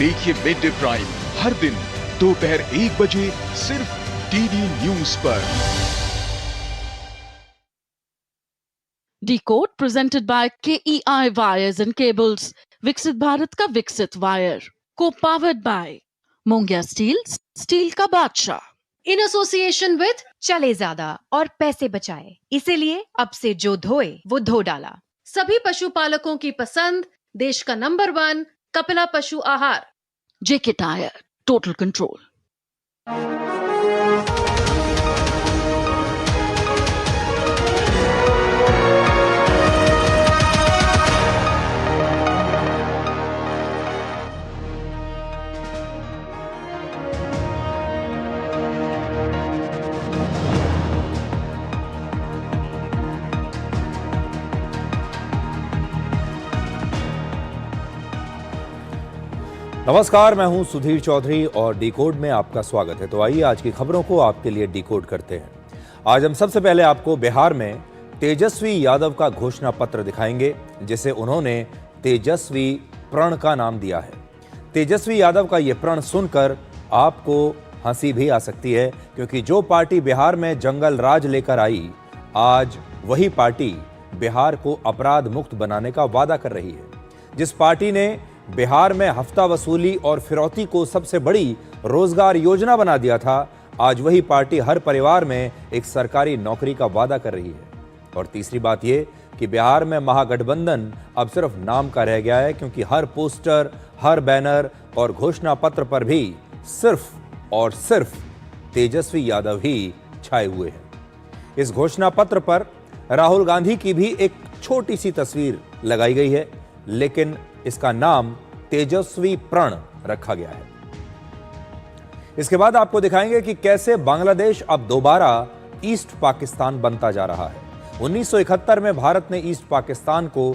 देखिए mid day prime हर दिन दोपहर 1 बजे सिर्फ डीडी न्यूज पर। Decode presented by KEI wires and cables, विकसित भारत का विकसित वायर, को powered by Mongia steel, steel का बादशाह, इन एसोसिएशन विद चले ज्यादा और पैसे बचाए, इसीलिए अब से जो धोए वो धो डाला। सभी पशुपालकों की पसंद, देश का नंबर 1 कपिला पशु आहार। JK tyre, total control. नमस्कार, मैं हूं सुधीर चौधरी और डिकोड में आपका स्वागत है। तो आइए आज की खबरों को आपके लिए डिकोड करते हैं। आज हम सबसे पहले आपको बिहार में तेजस्वी यादव का घोषणा पत्र दिखाएंगे, जिसे उन्होंने तेजस्वी प्रण का नाम दिया है। तेजस्वी यादव का यह प्रण सुनकर आपको हंसी भी आ सकती है, क्योंकि जो पार्टी बिहार में जंगल राज लेकर आई, आज वही पार्टी बिहार को अपराध मुक्त बनाने का वादा कर रही है। जिस पार्टी ने बिहार में हफ्ता वसूली और फिरौती को सबसे बड़ी रोजगार योजना बना दिया था, आज वही पार्टी हर परिवार में एक सरकारी नौकरी का वादा कर रही है। और तीसरी बात यह कि बिहार में महागठबंधन अब सिर्फ नाम का रह गया है, क्योंकि हर पोस्टर, हर बैनर और घोषणा पत्र पर भी सिर्फ और सिर्फ तेजस्वी यादव ही छाए हुए हैं। इस घोषणा पत्र पर राहुल गांधी की भी एक छोटी सी तस्वीर लगाई गई है, लेकिन इसका नाम तेजस्वी प्रण रखा गया है। इसके बाद आपको दिखाएंगे कि कैसे बांग्लादेश अब दोबारा ईस्ट पाकिस्तान बनता जा रहा है। 1971 में भारत ने ईस्ट पाकिस्तान को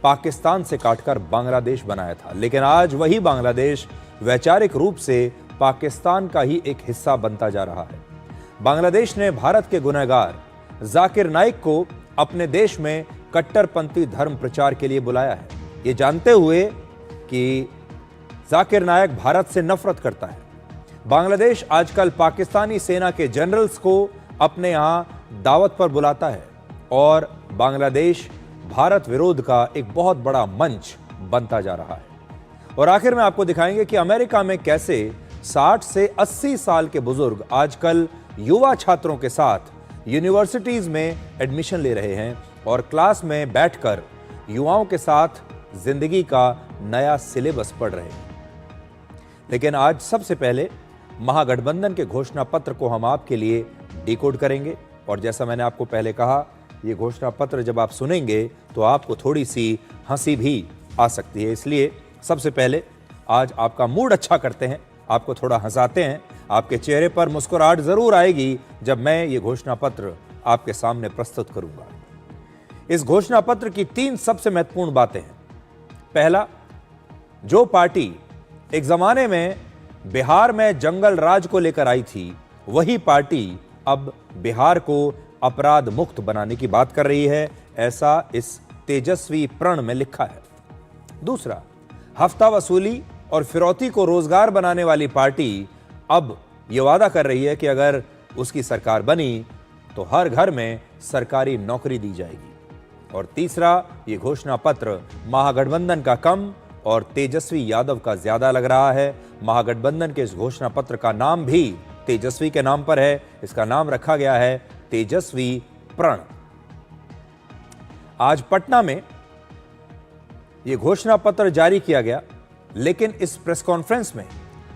पाकिस्तान से काटकर बांग्लादेश बनाया था, लेकिन आज वही बांग्लादेश वैचारिक रूप से पाकिस्तान का ही एक हिस्सा बनता जा रहा है। बांग्लादेश ने भारत के गुनहगार जाकिर नाइक को अपने देश में कट्टरपंथी धर्म प्रचार के लिए बुलाया है, ये जानते हुए कि जाकिर नायक भारत से नफरत करता है। बांग्लादेश आजकल पाकिस्तानी सेना के जनरल्स को अपने यहां दावत पर बुलाता है और बांग्लादेश भारत विरोध का एक बहुत बड़ा मंच बनता जा रहा है। और आखिर में आपको दिखाएंगे कि अमेरिका में कैसे 60 से 80 साल के बुजुर्ग आजकल युवा छात्रों के साथ यूनिवर्सिटीज में एडमिशन ले रहे हैं और क्लास में बैठकर युवाओं के साथ जिंदगी का नया सिलेबस पढ़ रहे हैं। लेकिन आज सबसे पहले महागठबंधन के घोषणा पत्र को हम आपके लिए डिकोड करेंगे। और जैसा मैंने आपको पहले कहा, यह घोषणा पत्र जब आप सुनेंगे तो आपको थोड़ी सी हंसी भी आ सकती है। इसलिए सबसे पहले आज आपका मूड अच्छा करते हैं, आपको थोड़ा हंसाते हैं। आपके चेहरे पर मुस्कुराहट जरूर आएगी जब मैं ये घोषणा पत्र आपके सामने प्रस्तुत करूंगा। इस घोषणा पत्र की 3 सबसे महत्वपूर्ण बातें हैं। पहला, जो पार्टी एक जमाने में बिहार में जंगल राज को लेकर आई थी, वही पार्टी अब बिहार को अपराध मुक्त बनाने की बात कर रही है, ऐसा इस तेजस्वी प्रण में लिखा है। दूसरा, हफ्ता वसूली और फिरौती को रोजगार बनाने वाली पार्टी अब यह वादा कर रही है कि अगर उसकी सरकार बनी तो हर घर में सरकारी नौकरी दी जाएगी। और तीसरा, ये घोषणा पत्र महागठबंधन का कम और तेजस्वी यादव का ज्यादा लग रहा है। महागठबंधन के इस घोषणा पत्र का नाम भी तेजस्वी के नाम पर है। इसका नाम रखा गया है तेजस्वी प्रण। आज पटना में यह घोषणा पत्र जारी किया गया, लेकिन इस प्रेस कॉन्फ्रेंस में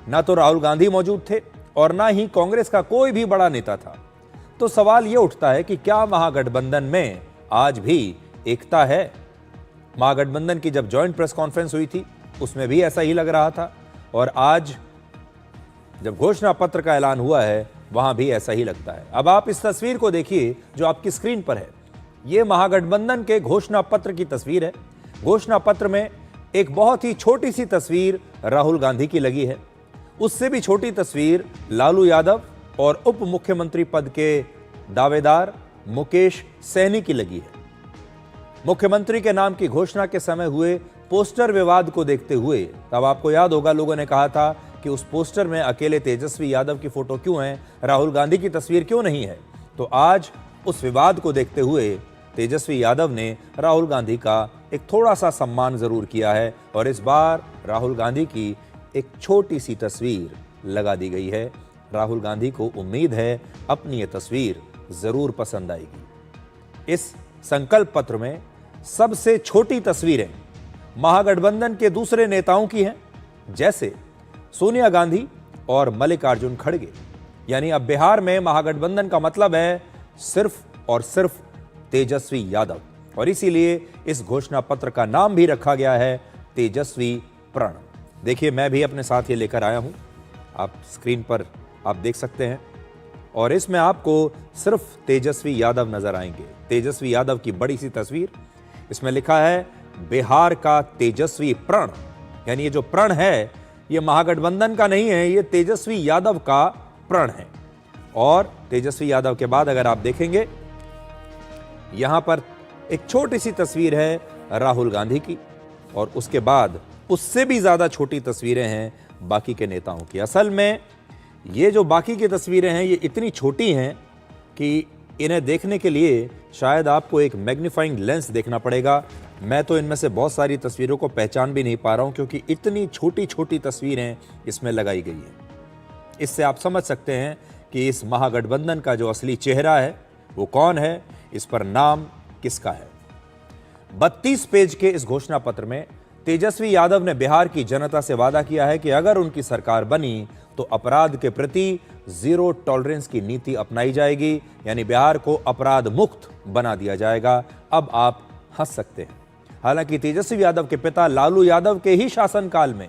ना तो राहुल गांधी मौजूद थे और ना ही कांग्रेस का कोई भी बड़ा नेता था। तो सवाल यह उठता है कि क्या महागठबंधन में आज भी एकता है? महागठबंधन की जब जॉइंट प्रेस कॉन्फ्रेंस हुई थी उसमें भी ऐसा ही लग रहा था, और आज जब घोषणा पत्र का ऐलान हुआ है वहां भी ऐसा ही लगता है। अब आप इस तस्वीर को देखिए जो आपकी स्क्रीन पर है। यह महागठबंधन के घोषणा पत्र की तस्वीर है। घोषणा पत्र में एक बहुत ही छोटी सी तस्वीर राहुल गांधी की लगी है, उससे भी छोटी तस्वीर लालू यादव और उप मुख्यमंत्री पद के दावेदार मुकेश सहनी की लगी है। मुख्यमंत्री के नाम की घोषणा के समय हुए पोस्टर विवाद को देखते हुए, तब आपको याद होगा लोगों ने कहा था कि उस पोस्टर में अकेले तेजस्वी यादव की फोटो क्यों है, राहुल गांधी की तस्वीर क्यों नहीं है। तो आज उस विवाद को देखते हुए तेजस्वी यादव ने राहुल गांधी का एक थोड़ा सा सम्मान जरूर किया है और इस बार राहुल गांधी की एक छोटी सी तस्वीर लगा दी गई है। राहुल गांधी को उम्मीद है अपनी ये तस्वीर जरूर पसंद आएगी। इस संकल्प पत्र में सबसे छोटी तस्वीरें महागठबंधन के दूसरे नेताओं की हैं, जैसे सोनिया गांधी और मल्लिकार्जुन खड़गे। यानी अब बिहार में महागठबंधन का मतलब है सिर्फ और सिर्फ तेजस्वी यादव, और इसीलिए इस घोषणा पत्र का नाम भी रखा गया है तेजस्वी प्रण। देखिए, मैं भी अपने साथ ये लेकर आया हूं, आप स्क्रीन पर आप देख सकते हैं, और इसमें आपको सिर्फ तेजस्वी यादव नजर आएंगे। तेजस्वी यादव की बड़ी सी तस्वीर, इसमें लिखा है बिहार का तेजस्वी प्रण। यानी ये जो प्रण है ये महागठबंधन का नहीं है, ये तेजस्वी यादव का प्रण है। और तेजस्वी यादव के बाद अगर आप देखेंगे यहां पर एक छोटी सी तस्वीर है राहुल गांधी की, और उसके बाद उससे भी ज्यादा छोटी तस्वीरें हैं बाकी के नेताओं की। असल में ये जो बाकी की तस्वीरें हैं ये इतनी छोटी हैं कि इन्हें देखने के लिए शायद आपको एक मैग्नीफाइंग लेंस देखना पड़ेगा। मैं तो इनमें से बहुत सारी तस्वीरों को पहचान भी नहीं पा रहा हूं, क्योंकि इतनी छोटी छोटी तस्वीरें इसमें लगाई गई हैं। इससे आप समझ सकते हैं कि इस महागठबंधन का जो असली चेहरा है वो कौन है, इस पर नाम किसका है। 32 पेज के इस घोषणा पत्र में तेजस्वी यादव ने बिहार की जनता से वादा किया है कि अगर उनकी सरकार बनी तो अपराध के प्रति जीरो टॉलरेंस की नीति अपनाई जाएगी, यानी बिहार को अपराध मुक्त बना दिया जाएगा। अब आप हंस सकते हैं। हालांकि तेजस्वी यादव के पिता लालू यादव के ही शासनकाल में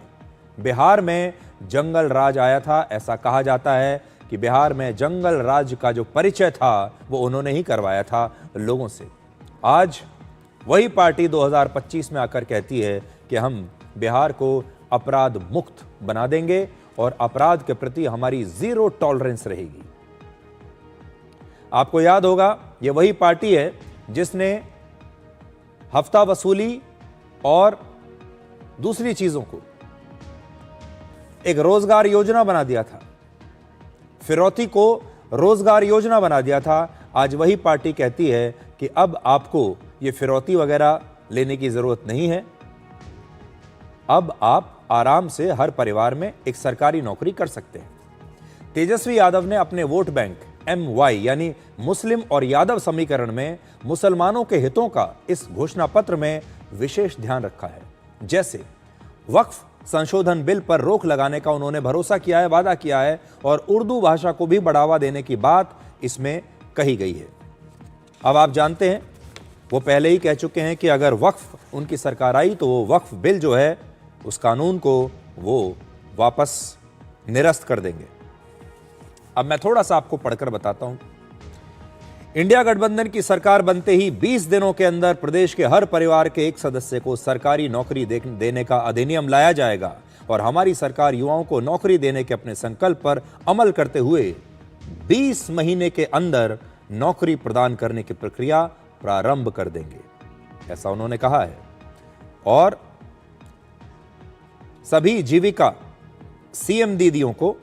बिहार में जंगल राज आया था। ऐसा कहा जाता है कि बिहार में जंगल राज का जो परिचय था वो उन्होंने ही करवाया था लोगों से। आज वही पार्टी 2025 में आकर कहती है कि हम बिहार को अपराध मुक्त बना देंगे और अपराध के प्रति हमारी जीरो टॉलरेंस रहेगी। आपको याद होगा ये वही पार्टी है जिसने हफ्ता वसूली और दूसरी चीजों को एक रोजगार योजना बना दिया था, फिरौती को रोजगार योजना बना दिया था। आज वही पार्टी कहती है कि अब आपको ये फिरौती वगैरह लेने की जरूरत नहीं है, अब आप आराम से हर परिवार में एक सरकारी नौकरी कर सकते हैं। तेजस्वी यादव ने अपने वोट बैंक MY यानी मुस्लिम और यादव समीकरण में मुसलमानों के हितों का इस घोषणा पत्र में विशेष ध्यान रखा है। जैसे वक्फ संशोधन बिल पर रोक लगाने का उन्होंने भरोसा किया है, वादा किया है, और उर्दू भाषा को भी बढ़ावा देने की बात इसमें कही गई है। अब आप जानते हैं वो पहले ही कह चुके हैं कि अगर वक्फ उनकी सरकार आई तो वो वक्फ बिल जो है उस कानून को वो वापस निरस्त कर देंगे। अब मैं थोड़ा सा आपको पढ़कर बताता हूं। इंडिया गठबंधन की सरकार बनते ही 20 दिनों के अंदर प्रदेश के हर परिवार के एक सदस्य को सरकारी नौकरी देने का अधिनियम लाया जाएगा और हमारी सरकार युवाओं को नौकरी देने के अपने संकल्प पर अमल करते हुए 20 महीने के अंदर नौकरी प्रदान करने की प्रक्रिया प्रारंभ कर देंगे, ऐसा उन्होंने कहा है। और सभी जीविका CM दीदियों को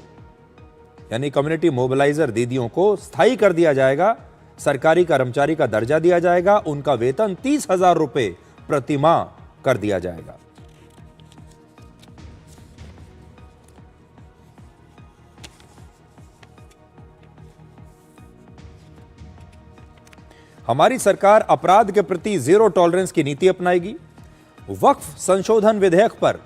यानी कम्युनिटी मोबिलाइजर दीदियों को स्थायी कर दिया जाएगा, सरकारी कर्मचारी का दर्जा दिया जाएगा, उनका वेतन 30,000 रुपए प्रति माह कर दिया जाएगा। हमारी सरकार अपराध के प्रति जीरो टॉलरेंस की नीति अपनाएगी, वक्फ संशोधन विधेयक पर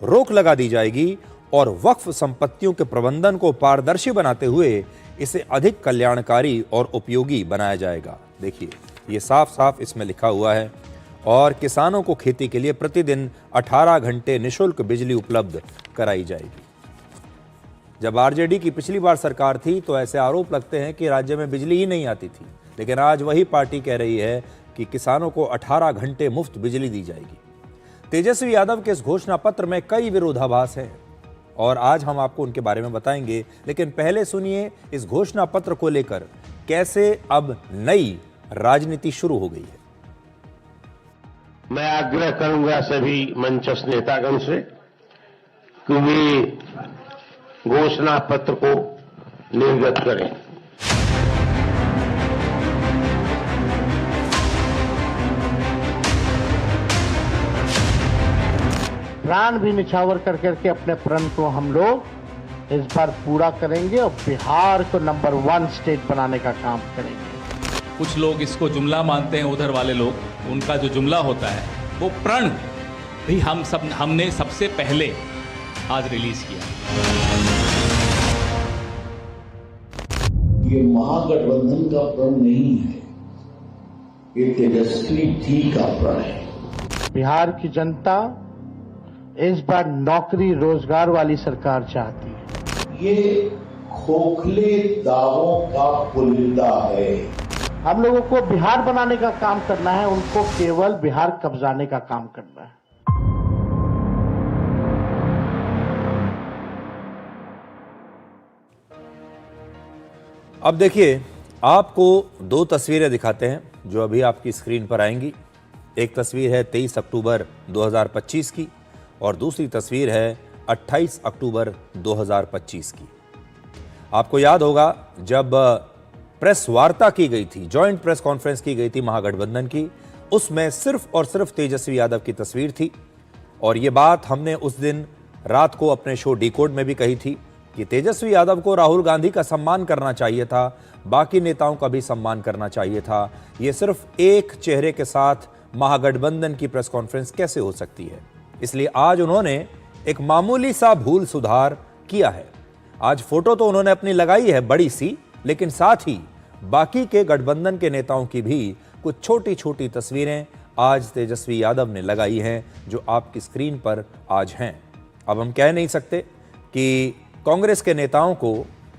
रोक लगा दी जाएगी और वक्फ संपत्तियों के प्रबंधन को पारदर्शी बनाते हुए इसे अधिक कल्याणकारी और उपयोगी बनाया जाएगा। देखिए ये साफ साफ इसमें लिखा हुआ है। और किसानों को खेती के लिए प्रतिदिन 18 घंटे निःशुल्क बिजली उपलब्ध कराई जाएगी। जब आरजेडी की पिछली बार सरकार थी तो ऐसे आरोप लगते हैं कि राज्य में बिजली ही नहीं आती थी, लेकिन आज वही पार्टी कह रही है कि किसानों को 18 घंटे मुफ्त बिजली दी जाएगी। तेजस्वी यादव के इस घोषणा पत्र में कई विरोधाभास हैं और आज हम आपको उनके बारे में बताएंगे, लेकिन पहले सुनिए इस घोषणा पत्र को लेकर कैसे अब नई राजनीति शुरू हो गई है। मैं आग्रह करूंगा सभी मंचस्थ नेतागण से कि वे घोषणा पत्र को निर्गत करें। प्राण भी निछावर कर करके अपने प्रण को हम लोग इस बार पूरा करेंगे और बिहार को नंबर 1 स्टेट बनाने का काम करेंगे। कुछ लोग इसको जुमला मानते हैं, उधर वाले लोग, उनका जो जुमला होता है वो प्रण भी हमने सबसे पहले आज रिलीज किया। ये महागठबंधन का प्रण नहीं है, ये तेजस्वी जी का प्रण है। बिहार की जनता इस बार नौकरी रोजगार वाली सरकार चाहती है। ये खोखले दावों का पुलिंदा है। हम लोगों को बिहार बनाने का काम करना है, उनको केवल बिहार कब्जाने का काम करना है। अब देखिए, आपको 2 तस्वीरें दिखाते हैं जो अभी आपकी स्क्रीन पर आएंगी। एक तस्वीर है 23 अक्टूबर 2025 की और दूसरी तस्वीर है 28 अक्टूबर 2025 की। आपको याद होगा जब प्रेस वार्ता की गई थी, जॉइंट प्रेस कॉन्फ्रेंस की गई थी महागठबंधन की, उसमें सिर्फ और सिर्फ तेजस्वी यादव की तस्वीर थी। और ये बात हमने उस दिन रात को अपने शो डिकोड में भी कही थी कि तेजस्वी यादव को राहुल गांधी का सम्मान करना चाहिए था, बाकी नेताओं का भी सम्मान करना चाहिए था। ये सिर्फ एक चेहरे के साथ महागठबंधन की प्रेस कॉन्फ्रेंस कैसे हो सकती है। इसलिए आज उन्होंने एक मामूली सा भूल सुधार किया है। आज फोटो तो उन्होंने अपनी लगाई है बड़ी सी, लेकिन साथ ही बाकी के गठबंधन के नेताओं की भी कुछ छोटी छोटी तस्वीरें आज तेजस्वी यादव ने लगाई हैं जो आपकी स्क्रीन पर आज हैं। अब हम कह नहीं सकते कि कांग्रेस के नेताओं को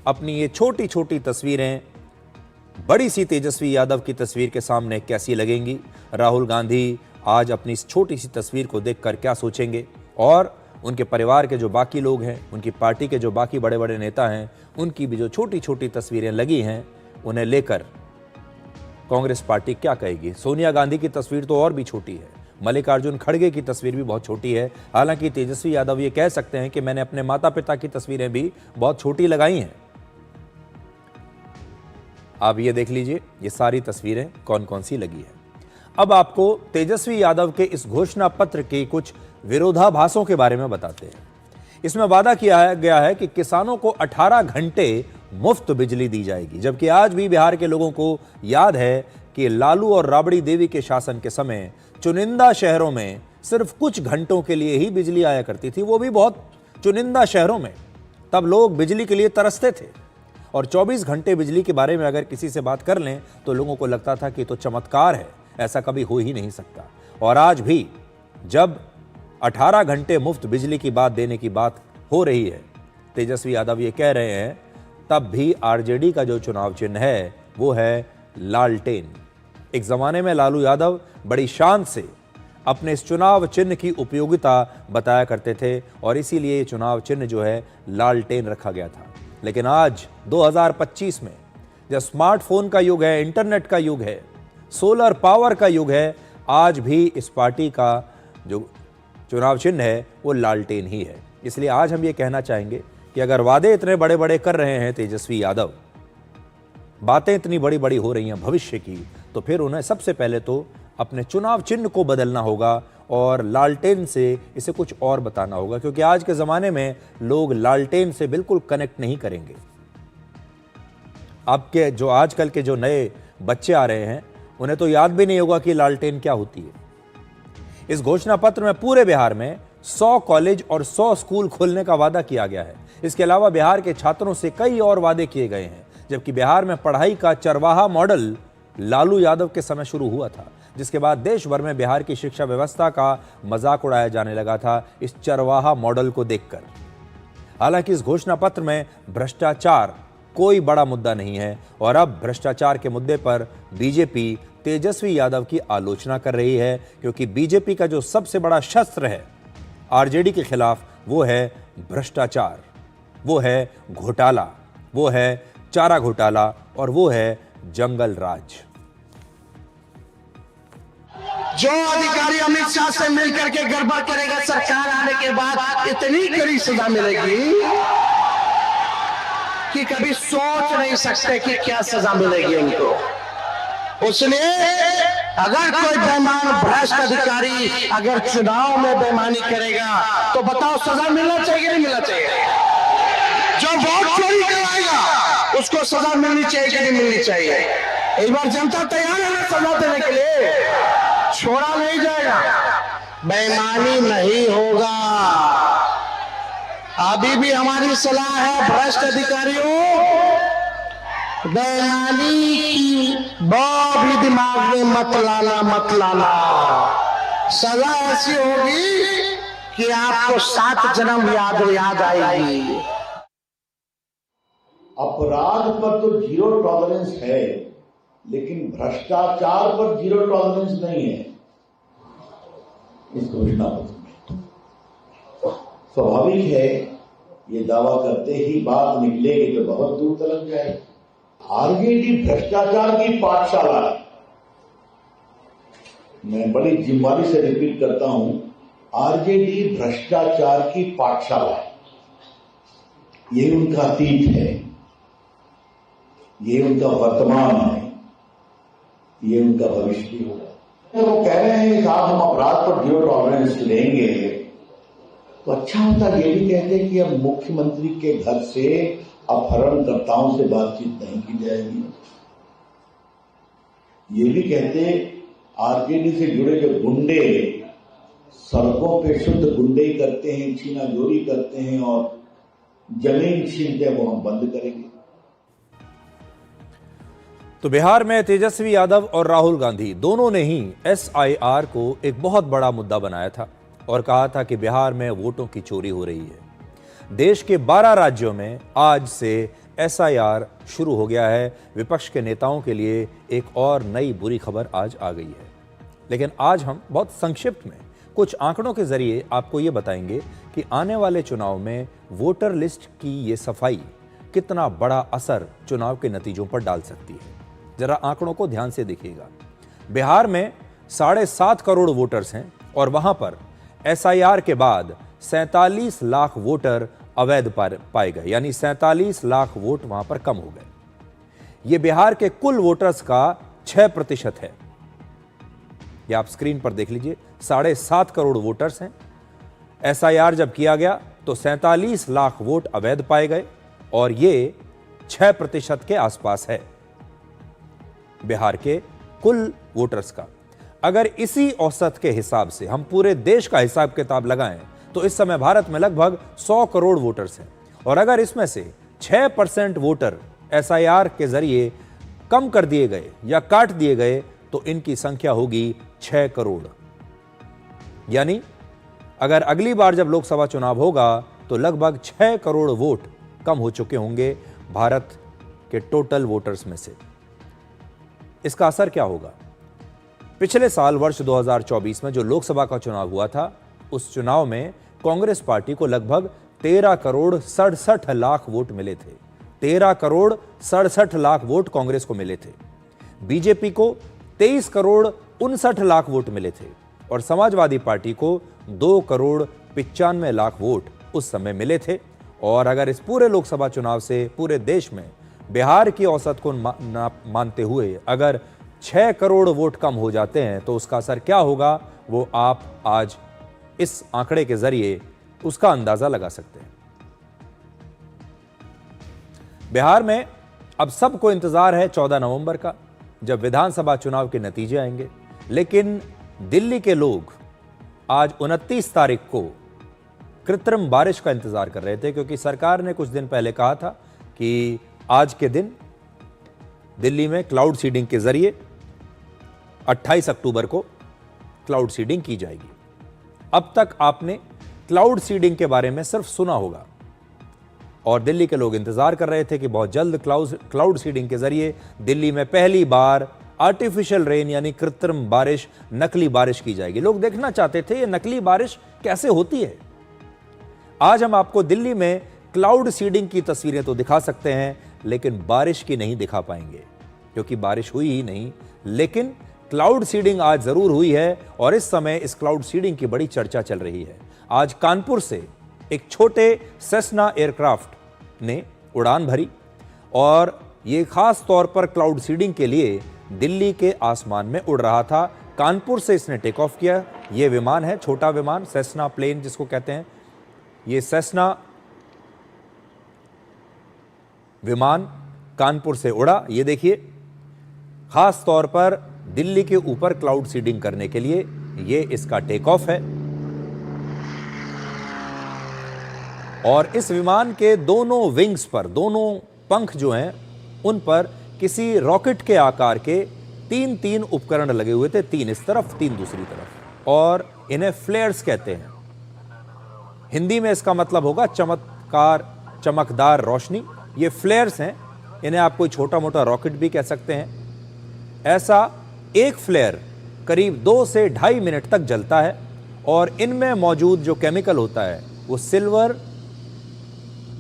अपनी ये छोटी छोटी तस्वीरें बड़ी सी तेजस्वी यादव की तस्वीर के सामने कैसी लगेंगी। राहुल गांधी आज अपनी इस छोटी सी तस्वीर को देखकर क्या सोचेंगे, और उनके परिवार के जो बाकी लोग हैं, उनकी पार्टी के जो बाकी बड़े बड़े नेता हैं, उनकी भी जो छोटी छोटी तस्वीरें लगी हैं, उन्हें लेकर कांग्रेस पार्टी क्या कहेगी। सोनिया गांधी की तस्वीर तो और भी छोटी है, मल्लिकार्जुन खड़गे की तस्वीर भी बहुत छोटी है। हालांकि तेजस्वी यादव ये कह सकते हैं कि मैंने अपने माता पिता की तस्वीरें भी बहुत छोटी लगाई हैं। आप ये देख लीजिए, ये सारी तस्वीरें कौन कौन सी लगी है। अब आपको तेजस्वी यादव के इस घोषणा पत्र के कुछ विरोधाभासों के बारे में बताते हैं। इसमें वादा किया गया है कि किसानों को 18 घंटे मुफ्त बिजली दी जाएगी, जबकि आज भी बिहार के लोगों को याद है कि लालू और राबड़ी देवी के शासन के समय चुनिंदा शहरों में सिर्फ कुछ घंटों के लिए ही बिजली आया करती थी, वो भी बहुत चुनिंदा शहरों में। तब लोग बिजली के लिए तरसते थे और 24 घंटे बिजली के बारे में अगर किसी से बात कर लें तो लोगों को लगता था कि तो चमत्कार है, ऐसा कभी हो ही नहीं सकता। और आज भी जब 18 घंटे मुफ्त बिजली की बात देने की बात हो रही है, तेजस्वी यादव ये कह रहे हैं, तब भी आरजेडी का जो चुनाव चिन्ह है वो है लालटेन। एक जमाने में लालू यादव बड़ी शान से अपने इस चुनाव चिन्ह की उपयोगिता बताया करते थे और इसीलिए ये चुनाव चिन्ह जो है लालटेन रखा गया था। लेकिन आज 2025 में जब स्मार्टफोन का युग है, इंटरनेट का युग है, सोलर पावर का युग है, आज भी इस पार्टी का जो चुनाव चिन्ह है वो लालटेन ही है। इसलिए आज हम ये कहना चाहेंगे कि अगर वादे इतने बड़े बड़े कर रहे हैं तेजस्वी यादव, बातें इतनी बड़ी बड़ी हो रही हैं भविष्य की, तो फिर उन्हें सबसे पहले तो अपने चुनाव चिन्ह को बदलना होगा और लालटेन से इसे कुछ और बताना होगा, क्योंकि आज के ज़माने में लोग लालटेन से बिल्कुल कनेक्ट नहीं करेंगे। आपके जो आजकल के जो नए बच्चे आ रहे हैं उन्हें तो याद भी नहीं होगा कि लालटेन क्या होती है। इस घोषणा पत्र में पूरे बिहार में 100 कॉलेज और 100 स्कूल खोलने का वादा किया गया है। इसके अलावा बिहार के छात्रों से कई और वादे किए गए हैं, जबकि बिहार में पढ़ाई का चरवाहा मॉडल लालू यादव के समय शुरू हुआ था, जिसके बाद देश भर में बिहार की शिक्षा व्यवस्था का मजाक उड़ाया जाने लगा था इस चरवाहा मॉडल को देखकर। हालांकि इस घोषणा पत्र में भ्रष्टाचार कोई बड़ा मुद्दा नहीं है और अब भ्रष्टाचार के मुद्दे पर बीजेपी तेजस्वी यादव की आलोचना कर रही है, क्योंकि बीजेपी का जो सबसे बड़ा शस्त्र है आरजेडी के खिलाफ वो है भ्रष्टाचार, वो है घोटाला, वो है चारा घोटाला और वो है जंगल राज। जो अधिकारी अमित शाह से मिलकर के गड़बड़ करेगा, सरकार आने के बाद इतनी कड़ी सजा मिलेगी कि कभी सोच नहीं सकते कि क्या सजा मिलेगी उनको। इसलिए अगर कोई बेईमान भ्रष्ट अधिकारी अगर चुनाव में बेईमानी करेगा तो बताओ सजा मिलना चाहिए नहीं मिलना चाहिए? जो वोट चोरी करवाएगा उसको सजा मिलनी चाहिए कि नहीं मिलनी चाहिए? एक बार जनता तैयार है ना सजा देने के लिए? छोड़ा नहीं जाएगा, बेईमानी नहीं होगा। अभी भी हमारी सलाह है भ्रष्ट अधिकारियों, बेईमानी की भी दिमाग में मत लाना। सजा ऐसी होगी कि आपको 7 जन्म याद आएगी। अपराध पर तो जीरो टॉलरेंस है, लेकिन भ्रष्टाचार पर जीरो टॉलरेंस नहीं है इस घोषणा पत्र में। स्वाभाविक है, ये दावा करते ही बात निकलेगी तो बहुत दूर तक जाएगी। आरजेडी भ्रष्टाचार की पाठशाला है। मैं बड़ी जिम्मेदारी से रिपीट करता हूं, आरजेडी भ्रष्टाचार की पाठशाला है। ये उनका अतीत है, ये उनका वर्तमान है, ये उनका भविष्य भी होगा। वो कह रहे हैं साहब हम अपराध पर जीरो टॉलरेंस लेंगे, तो अच्छा होता ये भी कहते कि अब मुख्यमंत्री के घर से अपहरणकर्ताओं से बातचीत नहीं की जाएगी। ये भी कहते आरजेडी से जुड़े जो गुंडे सड़कों पे शुद्ध गुंडे करते हैं, छीनाजोरी करते हैं और जमीन छीनते हैं, वो हम बंद करेंगे। तो बिहार में तेजस्वी यादव और राहुल गांधी दोनों ने ही SIR को एक बहुत बड़ा मुद्दा बनाया था और कहा था कि बिहार में वोटों की चोरी हो रही है। देश के 12 राज्यों में आज से SIR शुरू हो गया है। विपक्ष के नेताओं के लिए एक और नई बुरी खबर आज आ गई है। लेकिन आज हम बहुत संक्षिप्त में कुछ आंकड़ों के जरिए आपको ये बताएंगे कि आने वाले चुनाव में वोटर लिस्ट की ये सफाई कितना बड़ा असर चुनाव के नतीजों पर डाल सकती है। जरा आंकड़ों को ध्यान से देखिएगा। बिहार में 7.5 करोड़ वोटर्स हैं और वहां पर SIR के बाद 47 लाख वोटर अवैध पाए गए, यानी 47 लाख वोट वहां पर कम हो गए। यह बिहार के कुल वोटर्स का 6% है। यह आप स्क्रीन पर देख लीजिए, 7.5 करोड़ वोटर्स हैं। SIR जब किया गया तो 47 लाख वोट अवैध पाए गए और यह 6% के आसपास है बिहार के कुल वोटर्स का। अगर इसी औसत के हिसाब से हम पूरे देश का हिसाब किताब लगाएं तो इस समय भारत में लगभग 100 करोड़ वोटर्स हैं और अगर इसमें से 6% वोटर SIR के जरिए कम कर दिए गए या काट दिए गए तो इनकी संख्या होगी 6 करोड़। यानी अगर अगली बार जब लोकसभा चुनाव होगा तो लगभग 6 करोड़ वोट कम हो चुके होंगे भारत के टोटल वोटर्स में से। इसका असर क्या होगा? पिछले साल वर्ष 2024 में जो लोकसभा का चुनाव हुआ था, उस चुनाव में कांग्रेस पार्टी को लगभग 13 करोड़ 67 लाख वोट मिले थे। 13 करोड़ 67 लाख वोट कांग्रेस को मिले थे। बीजेपी को 23 करोड़ 59 लाख वोट मिले थे और समाजवादी पार्टी को 2 करोड़ 95 लाख वोट उस समय मिले थे। और अगर इस पूरे लोकसभा चुनाव से पूरे देश में बिहार की औसत को मानते हुए अगर 6 करोड़ वोट कम हो जाते हैं तो उसका असर क्या होगा वो आप आज इस आंकड़े के जरिए उसका अंदाजा लगा सकते हैं। बिहार में अब सबको इंतजार है 14 नवंबर का, जब विधानसभा चुनाव के नतीजे आएंगे। लेकिन दिल्ली के लोग आज 29 तारीख को कृत्रिम बारिश का इंतजार कर रहे थे, क्योंकि सरकार ने कुछ दिन पहले कहा था कि आज के दिन दिल्ली में क्लाउड सीडिंग के जरिए 28 अक्टूबर को क्लाउड सीडिंग की जाएगी। अब तक आपने क्लाउड सीडिंग के बारे में सिर्फ सुना होगा और दिल्ली के लोग इंतजार कर रहे थे कि बहुत जल्द क्लाउड सीडिंग के जरिए दिल्ली में पहली बार आर्टिफिशियल रेन यानी कृत्रिम बारिश, नकली बारिश की जाएगी। लोग देखना चाहते थे ये नकली बारिश कैसे होती है। आज हम आपको दिल्ली में क्लाउड सीडिंग की तस्वीरें तो दिखा सकते हैं, लेकिन बारिश की नहीं दिखा पाएंगे क्योंकि बारिश हुई ही नहीं। लेकिन क्लाउड सीडिंग आज जरूर हुई है और इस समय इस क्लाउड सीडिंग की बड़ी चर्चा चल रही है। आज कानपुर से एक छोटे सेस्ना एयरक्राफ्ट ने उड़ान भरी और ये खास तौर पर क्लाउड सीडिंग के लिए दिल्ली के आसमान में उड़ रहा था। कानपुर से इसने टेक ऑफ किया। ये विमान है, छोटा विमान, सेस्ना प्लेन जिसको कहते हैं। ये सेस्ना विमान कानपुर से उड़ा। ये देखिए, खास तौर पर दिल्ली के ऊपर क्लाउड सीडिंग करने के लिए ये इसका टेक ऑफ है। और इस विमान के दोनों विंग्स पर, दोनों पंख जो हैं, उन पर किसी रॉकेट के आकार के तीन उपकरण लगे हुए थे, 3 इस तरफ 3 दूसरी तरफ, और इन्हें फ्लेयर्स कहते हैं। हिंदी में इसका मतलब होगा चमकदार रोशनी। ये फ्लेयर्स हैं, इन्हें आप कोई छोटा मोटा रॉकेट भी कह सकते हैं। ऐसा एक फ्लेयर करीब 2 से 2.5 मिनट तक जलता है और इनमें मौजूद जो केमिकल होता है वो सिल्वर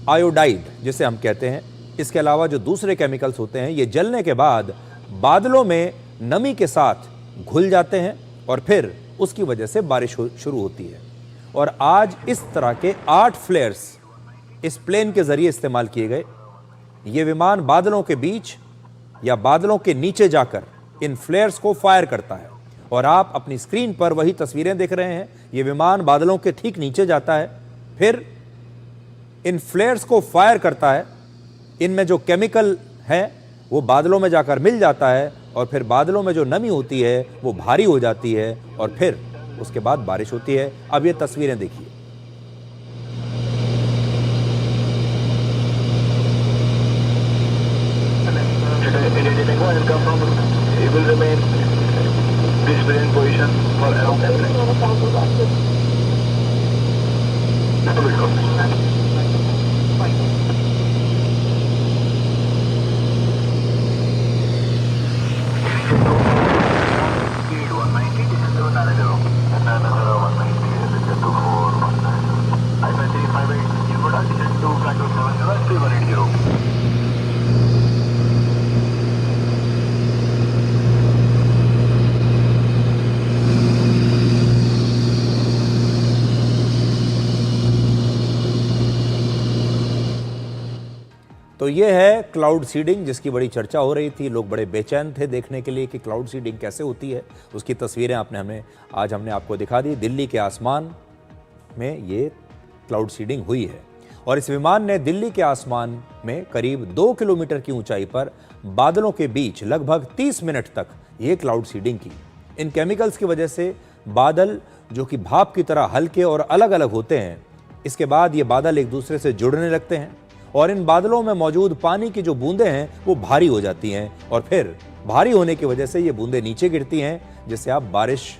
आयोडाइड जिसे हम कहते हैं। इसके अलावा जो दूसरे केमिकल्स होते हैं, ये जलने के बाद बादलों में नमी के साथ घुल जाते हैं और फिर उसकी वजह से बारिश शुरू होती है। और आज इस तरह के 8 फ्लेयर्स इस प्लेन के जरिए इस्तेमाल किए गए। ये विमान बादलों के बीच या बादलों के नीचे जाकर इन फ्लेयर्स को फायर करता है और आप अपनी स्क्रीन पर वही तस्वीरें देख रहे हैं। ये विमान बादलों के ठीक नीचे जाता है, फिर इन फ्लेयर्स को फायर करता है। इनमें जो केमिकल है वो बादलों में जाकर मिल जाता है और फिर बादलों में जो नमी होती है वो भारी हो जाती है और फिर उसके बाद बारिश होती है। अब ये तस्वीरें देखिए। तो ये है क्लाउड सीडिंग जिसकी बड़ी चर्चा हो रही थी। लोग बड़े बेचैन थे देखने के लिए कि क्लाउड सीडिंग कैसे होती है। उसकी तस्वीरें आज हमने आपको दिखा दी। दिल्ली के आसमान में ये क्लाउड सीडिंग हुई है और इस विमान ने दिल्ली के आसमान में करीब 2 किलोमीटर की ऊंचाई पर बादलों के बीच लगभग 30 मिनट तक ये क्लाउड सीडिंग की। इन केमिकल्स की वजह से बादल जो कि भाप की तरह हल्के और अलग अलग होते हैं, इसके बाद ये बादल एक दूसरे से जुड़ने लगते हैं और इन बादलों में मौजूद पानी की जो बूंदें हैं वो भारी हो जाती हैं और फिर भारी होने की वजह से ये बूंदें नीचे गिरती हैं, जिसे आप बारिश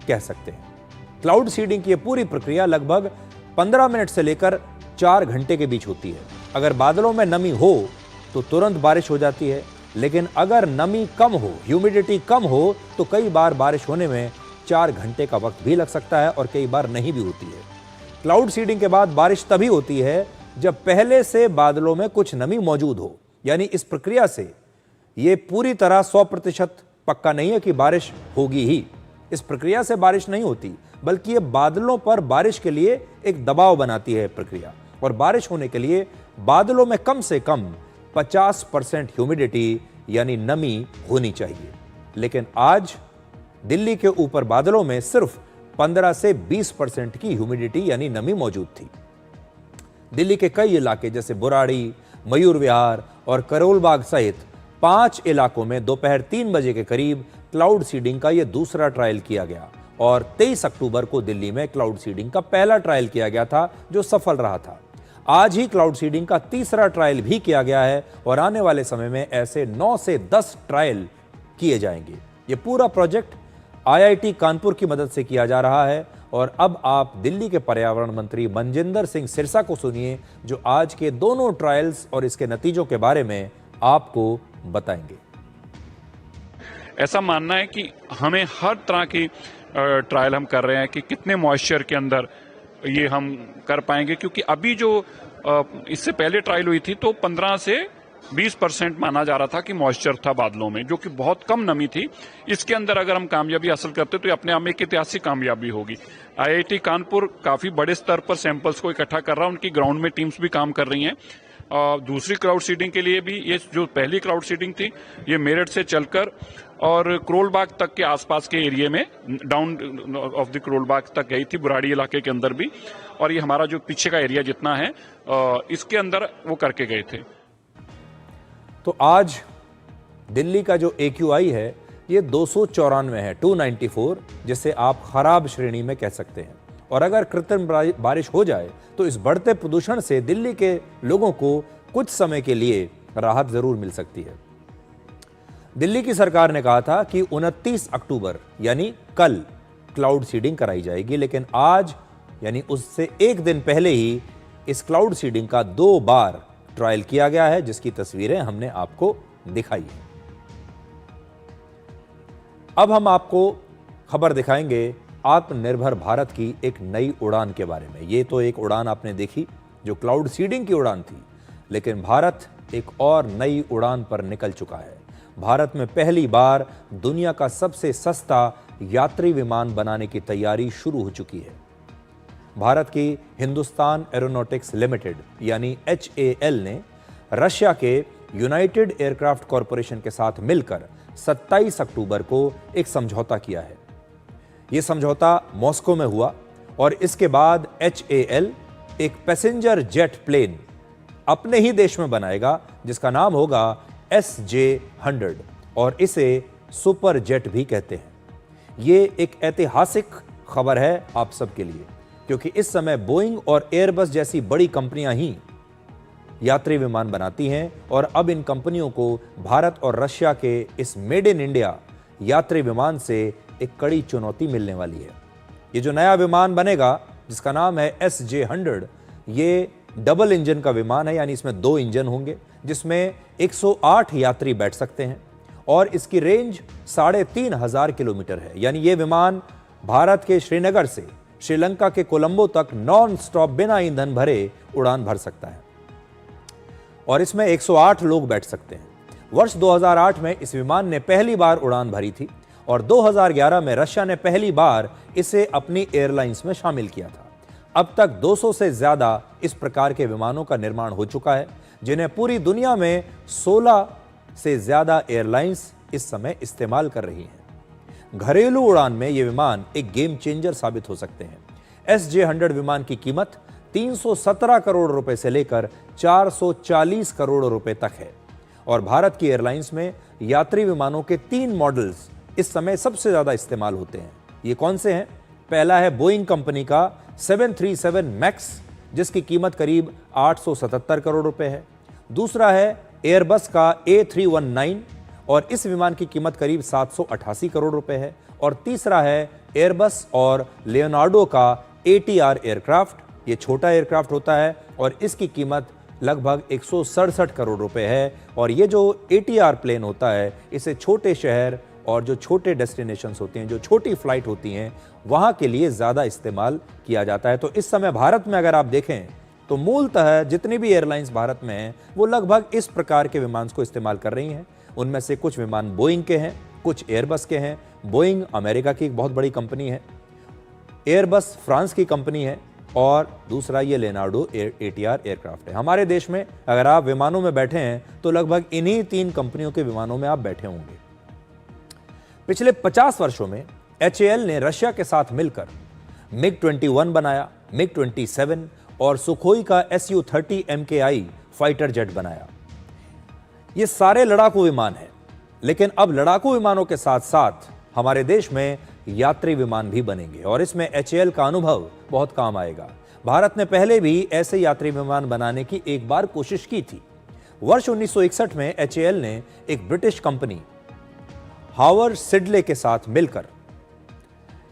कह सकते हैं। क्लाउड सीडिंग की ये पूरी प्रक्रिया लगभग 15 मिनट से लेकर 4 घंटे के बीच होती है। अगर बादलों में नमी हो तो तुरंत बारिश हो जाती है, लेकिन अगर नमी कम हो, ह्यूमिडिटी कम हो, तो कई बार बारिश होने में 4 घंटे का वक्त भी लग सकता है और कई बार नहीं भी होती है। क्लाउड सीडिंग के बाद बारिश तभी होती है जब पहले से बादलों में कुछ नमी मौजूद हो। यानी इस प्रक्रिया से यह पूरी तरह 100% पक्का नहीं है कि बारिश होगी ही। इस प्रक्रिया से बारिश नहीं होती, बल्कि ये बादलों पर बारिश के लिए एक दबाव बनाती है प्रक्रिया। और बारिश होने के लिए बादलों में कम से कम 50% ह्यूमिडिटी यानी नमी होनी चाहिए। लेकिन आज दिल्ली के ऊपर बादलों में सिर्फ 15 से 20% की ह्यूमिडिटी यानी नमी मौजूद थी। दिल्ली के कई इलाके जैसे बुराड़ी, मयूर विहार और करोल बाग सहित 5 इलाकों में दोपहर 3 बजे के करीब क्लाउड सीडिंग का यह दूसरा ट्रायल किया गया और 23 अक्टूबर को दिल्ली में क्लाउड सीडिंग का पहला ट्रायल किया गया था जो सफल रहा था। आज ही क्लाउड सीडिंग का तीसरा ट्रायल भी किया गया है और आने वाले समय में ऐसे 9 से 10 ट्रायल किए जाएंगे। ये पूरा प्रोजेक्ट IIT कानपुर की मदद से किया जा रहा है। और अब आप दिल्ली के पर्यावरण मंत्री मनजिंदर सिंह सिरसा को सुनिए, जो आज के दोनों ट्रायल्स और इसके नतीजों के बारे में आपको बताएंगे। ऐसा मानना है कि हमें हर तरह की ट्रायल हम कर रहे हैं कि कितने मॉइस्चर के अंदर ये हम कर पाएंगे, क्योंकि अभी जो इससे पहले ट्रायल हुई थी तो 15 से 20% माना जा रहा था कि मॉइस्चर था बादलों में, जो कि बहुत कम नमी थी। इसके अंदर अगर हम कामयाबी हासिल करते तो ये अपने आप में एक ऐतिहासिक कामयाबी होगी। IIT कानपुर काफी बड़े स्तर पर सैंपल्स को इकट्ठा कर रहा है, उनकी ग्राउंड में टीम्स भी काम कर रही हैं। दूसरी क्राउड सीडिंग के लिए भी, ये जो पहली क्राउड सीडिंग थी ये मेरठ से चलकर और करोलबाग तक के आसपास के एरिया में, डाउन ऑफ द करोलबाग तक गई थी, बुराड़ी इलाके के अंदर भी, और ये हमारा जो पीछे का एरिया जितना है इसके अंदर वो करके गए थे। तो आज दिल्ली का जो AQI है ये 294 है, 294, जिसे आप खराब श्रेणी में कह सकते हैं। और अगर कृत्रिम बारिश हो जाए तो इस बढ़ते प्रदूषण से दिल्ली के लोगों को कुछ समय के लिए राहत जरूर मिल सकती है। दिल्ली की सरकार ने कहा था कि 29 अक्टूबर यानी कल क्लाउड सीडिंग कराई जाएगी, लेकिन आज यानी उससे एक दिन पहले ही इस क्लाउड सीडिंग का 2 बार ट्रायल किया गया है, जिसकी तस्वीरें हमने आपको दिखाई है। अब हम आपको खबर दिखाएंगे आत्मनिर्भर भारत की एक नई उड़ान के बारे में। ये तो एक उड़ान आपने देखी जो क्लाउड सीडिंग की उड़ान थी, लेकिन भारत एक और नई उड़ान पर निकल चुका है। भारत में पहली बार दुनिया का सबसे सस्ता यात्री विमान बनाने की तैयारी शुरू हो चुकी है। भारत की हिंदुस्तान एरोनॉटिक्स लिमिटेड यानी HAL ने रशिया के यूनाइटेड एयरक्राफ्ट कॉरपोरेशन के साथ मिलकर 27 अक्टूबर को एक समझौता किया है। यह समझौता मॉस्को में हुआ और इसके बाद HAL एक पैसेंजर जेट प्लेन अपने ही देश में बनाएगा जिसका नाम होगा SJ-100 और इसे सुपर जेट भी कहते हैं। ये एक ऐतिहासिक खबर है आप सबके लिए, क्योंकि इस समय बोइंग और एयरबस जैसी बड़ी कंपनियां ही यात्री विमान बनाती हैं और अब इन कंपनियों को भारत और रशिया के इस मेड इन इंडिया यात्री विमान से एक कड़ी चुनौती मिलने वाली है। ये जो नया विमान बनेगा जिसका नाम है SJ-100, ये डबल इंजन का विमान है, यानी इसमें 2 इंजन होंगे जिसमें 108 यात्री बैठ सकते हैं और इसकी रेंज 3500 किलोमीटर है। यानी ये विमान भारत के श्रीनगर से श्रीलंका के कोलंबो तक नॉन स्टॉप बिना ईंधन भरे उड़ान भर सकता है और इसमें 108 लोग बैठ सकते हैं। वर्ष 2008 में इस विमान ने पहली बार उड़ान भरी थी और 2011 में रशिया ने पहली बार इसे अपनी एयरलाइंस में शामिल किया था। अब तक 200 से ज्यादा इस प्रकार के विमानों का निर्माण हो चुका है, जिन्हें पूरी दुनिया में 16 से ज्यादा एयरलाइंस इस समय इस्तेमाल कर रही हैं। घरेलू उड़ान में ये विमान एक गेम चेंजर साबित हो सकते हैं। SJ-100 विमान की कीमत 317 करोड़ रुपए से लेकर 440 करोड़ रुपए तक है और भारत की एयरलाइंस में यात्री विमानों के 3 मॉडल्स इस समय सबसे ज्यादा इस्तेमाल होते हैं। ये कौन से हैं? पहला है बोइंग कंपनी का 737 मैक्स, जिसकी कीमत करीब 877 करोड़ रुपए है। दूसरा है एयरबस का A319 और इस विमान की कीमत करीब 788 करोड़ रुपए है। और तीसरा है एयरबस और लियोनार्डो का ATR एयरक्राफ्ट। ये छोटा एयरक्राफ्ट होता है और इसकी कीमत लगभग 167 करोड़ रुपए है। और ये जो ATR प्लेन होता है, इसे छोटे शहर और जो छोटे डेस्टिनेशंस होते हैं, जो छोटी फ्लाइट होती हैं, वहां के लिए ज्यादा इस्तेमाल किया जाता है। तो इस समय भारत में अगर आप देखें तो मूलतः जितनी भी एयरलाइंस भारत में हैं वो लगभग इस प्रकार के विमान को इस्तेमाल कर रही हैं। उनमें से कुछ विमान बोइंग के हैं, कुछ एयरबस के हैं। बोइंग अमेरिका की एक बहुत बड़ी कंपनी है, एयरबस फ्रांस की कंपनी है और दूसरा ये लियोनार्डो ATR एयरक्राफ्ट है। हमारे देश में अगर आप विमानों में बैठे हैं तो लगभग इन्हीं 3 कंपनियों के विमानों में आप बैठे होंगे। पिछले 50 वर्षों में HAL ने रशिया के साथ मिलकर MiG-21 बनाया, MiG-27 और सुखोई का Su-30 MKI फाइटर जेट बनाया। ये सारे लड़ाकू विमान हैं, लेकिन अब लड़ाकू विमानों के साथ साथ हमारे देश में यात्री विमान भी बनेंगे और इसमें HAL का अनुभव बहुत काम आएगा। भारत ने पहले भी ऐसे यात्री विमान बनाने की एक बार कोशिश की थी। वर्ष 1961 में HAL ने एक ब्रिटिश कंपनी हावर्ड सिडले के साथ मिलकर,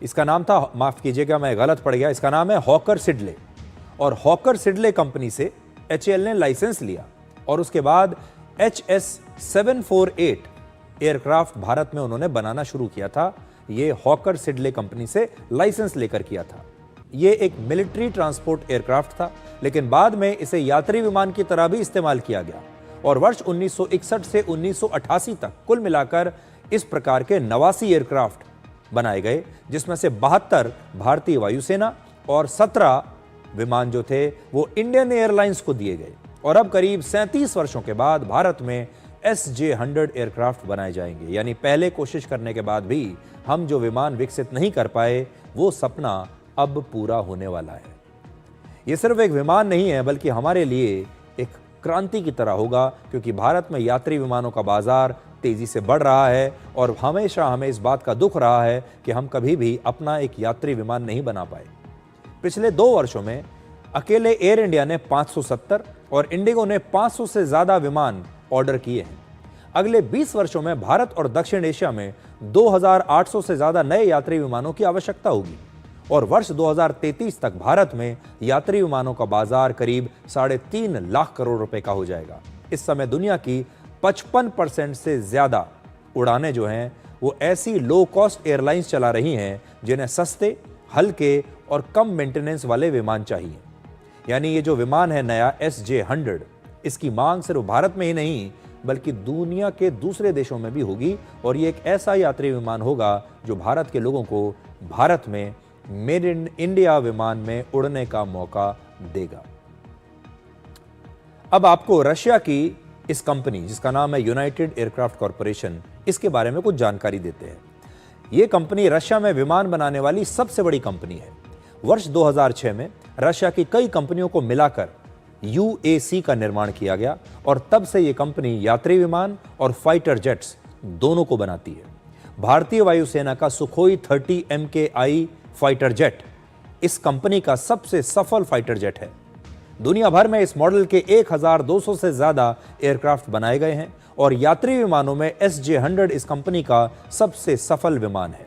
इसका नाम था, माफ कीजिएगा मैं गलत पड़ गया, इसका नाम है हॉकर सिडले, और हॉकर सिडले कंपनी से HAL ने लाइसेंस लिया और उसके बाद HS-748 एयरक्राफ्ट भारत में उन्होंने बनाना शुरू किया था। ये हॉकर सिडले कंपनी से लाइसेंस लेकर किया था। ये एक मिलिट्री ट्रांसपोर्ट एयरक्राफ्ट था, लेकिन बाद में इसे यात्री विमान की तरह भी इस्तेमाल किया गया और वर्ष 1961 से 1988 तक कुल मिलाकर इस प्रकार के 89 एयरक्राफ्ट बनाए गए, जिसमें से 72 भारतीय वायुसेना और 17 विमान जो थे वो इंडियन एयरलाइंस को दिए गए। और अब करीब 37 वर्षों के बाद भारत में SJ-100 एयरक्राफ्ट बनाए जाएंगे। यानी पहले कोशिश करने के बाद भी हम जो विमान विकसित नहीं कर पाए, वो सपना अब पूरा होने वाला है। ये सिर्फ एक विमान नहीं है, बल्कि हमारे लिए एक क्रांति की तरह होगा, क्योंकि भारत में यात्री विमानों का बाजार तेजी से बढ़ रहा है और हमेशा हमें इस बात का दुख रहा है कि हम कभी भी अपना एक यात्री विमान नहीं बना पाए। पिछले 2 वर्षों में अकेले एयर इंडिया ने 570 और इंडिगो ने 500 से ज्यादा विमान ऑर्डर किए हैं। अगले 20 वर्षों में भारत और दक्षिण एशिया में 2800 से ज्यादा नए यात्री विमानों की आवश्यकता होगी और वर्ष 2033 तक भारत में यात्री विमानों का बाजार करीब 3.5 लाख करोड़ रुपए का हो जाएगा। इस समय दुनिया की 55% से ज्यादा उड़ानें जो हैं वो ऐसी लो कॉस्ट एयरलाइंस चला रही हैं जिन्हें सस्ते, हल्के और कम मेंटेनेंस वाले विमान चाहिए। यानी ये जो विमान है नया SJ-100, इसकी मांग सिर्फ भारत में ही नहीं बल्कि दुनिया के दूसरे देशों में भी होगी और ये एक ऐसा यात्री विमान होगा जो भारत के लोगों को भारत में मेड इन इंडिया विमान में उड़ने का मौका देगा। अब आपको रशिया की इस कंपनी जिसका नाम है यूनाइटेड एयरक्राफ्ट कॉरपोरेशन, इसके बारे में कुछ जानकारी देते हैं। यह कंपनी रशिया में विमान बनाने वाली सबसे बड़ी कंपनी है। वर्ष 2006 में रशिया की कई कंपनियों को मिलाकर UAC का निर्माण किया गया और तब से यह कंपनी यात्री विमान और फाइटर जेट्स दोनों को बनाती है। भारतीय वायुसेना का सुखोई 30 MKI फाइटर जेट इस कंपनी का सबसे सफल फाइटर जेट है। दुनिया भर में इस मॉडल के 1200 से ज्यादा एयरक्राफ्ट बनाए गए हैं और यात्री विमानों में SJ-100 इस कंपनी का सबसे सफल विमान है।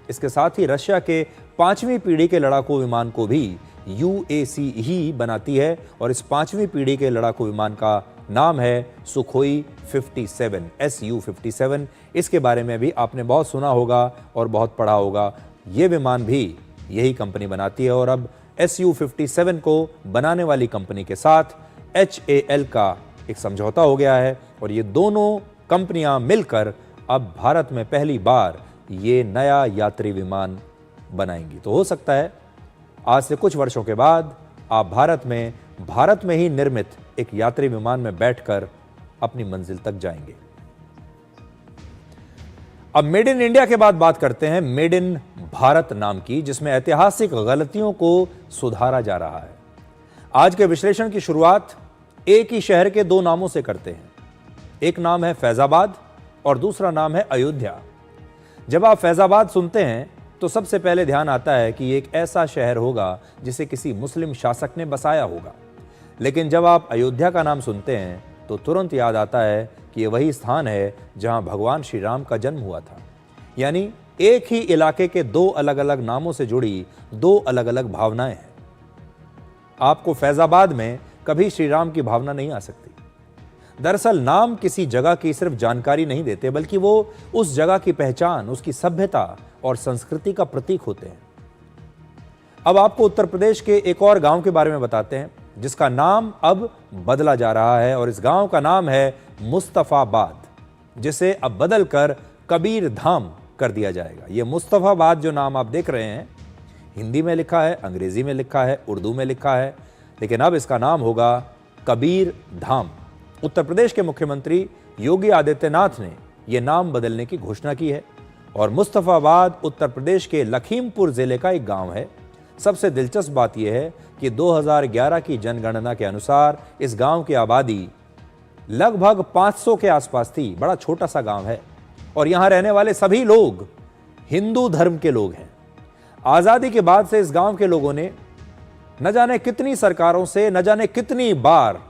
इसके साथ ही रशिया के 5वीं पीढ़ी के लड़ाकू विमान को भी UAC ही बनाती है और इस 5वीं पीढ़ी के लड़ाकू विमान का नाम है सुखोई 57 Su-57। इसके बारे में भी आपने बहुत सुना होगा और बहुत पढ़ा होगा। ये विमान भी यही कंपनी बनाती है और अब Su-57 को बनाने वाली कंपनी के साथ HAL का एक समझौता हो गया है और ये दोनों कंपनियां मिलकर अब भारत में पहली बार ये नया यात्री विमान बनाएंगी। तो हो सकता है आज से कुछ वर्षों के बाद आप भारत में ही निर्मित एक यात्री विमान में बैठकर अपनी मंजिल तक जाएंगे। अब मेड इन इंडिया के बाद बात करते हैं मेड इन भारत नाम की, जिसमें ऐतिहासिक गलतियों को सुधारा जा रहा है। आज के विश्लेषण की शुरुआत एक ही शहर के 2 नामों से करते हैं। एक नाम है फैजाबाद और दूसरा नाम है अयोध्या। जब आप फैजाबाद सुनते हैं तो सबसे पहले ध्यान आता है कि एक ऐसा शहर होगा जिसे किसी मुस्लिम शासक ने बसाया होगा। लेकिन जब आप अयोध्या का नाम सुनते हैं तो तुरंत याद आता है कि ये वही स्थान है जहां भगवान श्री राम का जन्म हुआ था। यानी एक ही इलाके के 2 अलग अलग नामों से जुड़ी 2 अलग अलग भावनाएं हैं। आपको फैजाबाद में कभी श्री राम की भावना नहीं आ सकती। दरअसल नाम किसी जगह की सिर्फ जानकारी नहीं देते बल्कि वो उस जगह की पहचान, उसकी सभ्यता और संस्कृति का प्रतीक होते हैं। अब आपको उत्तर प्रदेश के एक और गांव के बारे में बताते हैं जिसका नाम अब बदला जा रहा है और इस गांव का नाम है मुस्तफाबाद, जिसे अब बदलकर कबीर धाम कर दिया जाएगा। यह मुस्तफाबाद जो नाम आप देख रहे हैं हिंदी में लिखा है, अंग्रेजी में लिखा है, उर्दू में लिखा है, लेकिन अब इसका नाम होगा कबीर धाम। उत्तर प्रदेश के मुख्यमंत्री योगी आदित्यनाथ ने यह नाम बदलने की घोषणा की है और मुस्तफाबाद उत्तर प्रदेश के लखीमपुर जिले का एक गांव है। सबसे दिलचस्प बात यह है कि 2011 की जनगणना के अनुसार इस गांव की आबादी लगभग 500 के आसपास थी। बड़ा छोटा सा गांव है और यहां रहने वाले सभी लोग हिंदू धर्म के लोग हैं। आजादी के बाद से इस गांव के लोगों ने न जाने कितनी सरकारों से न जाने कितनी बार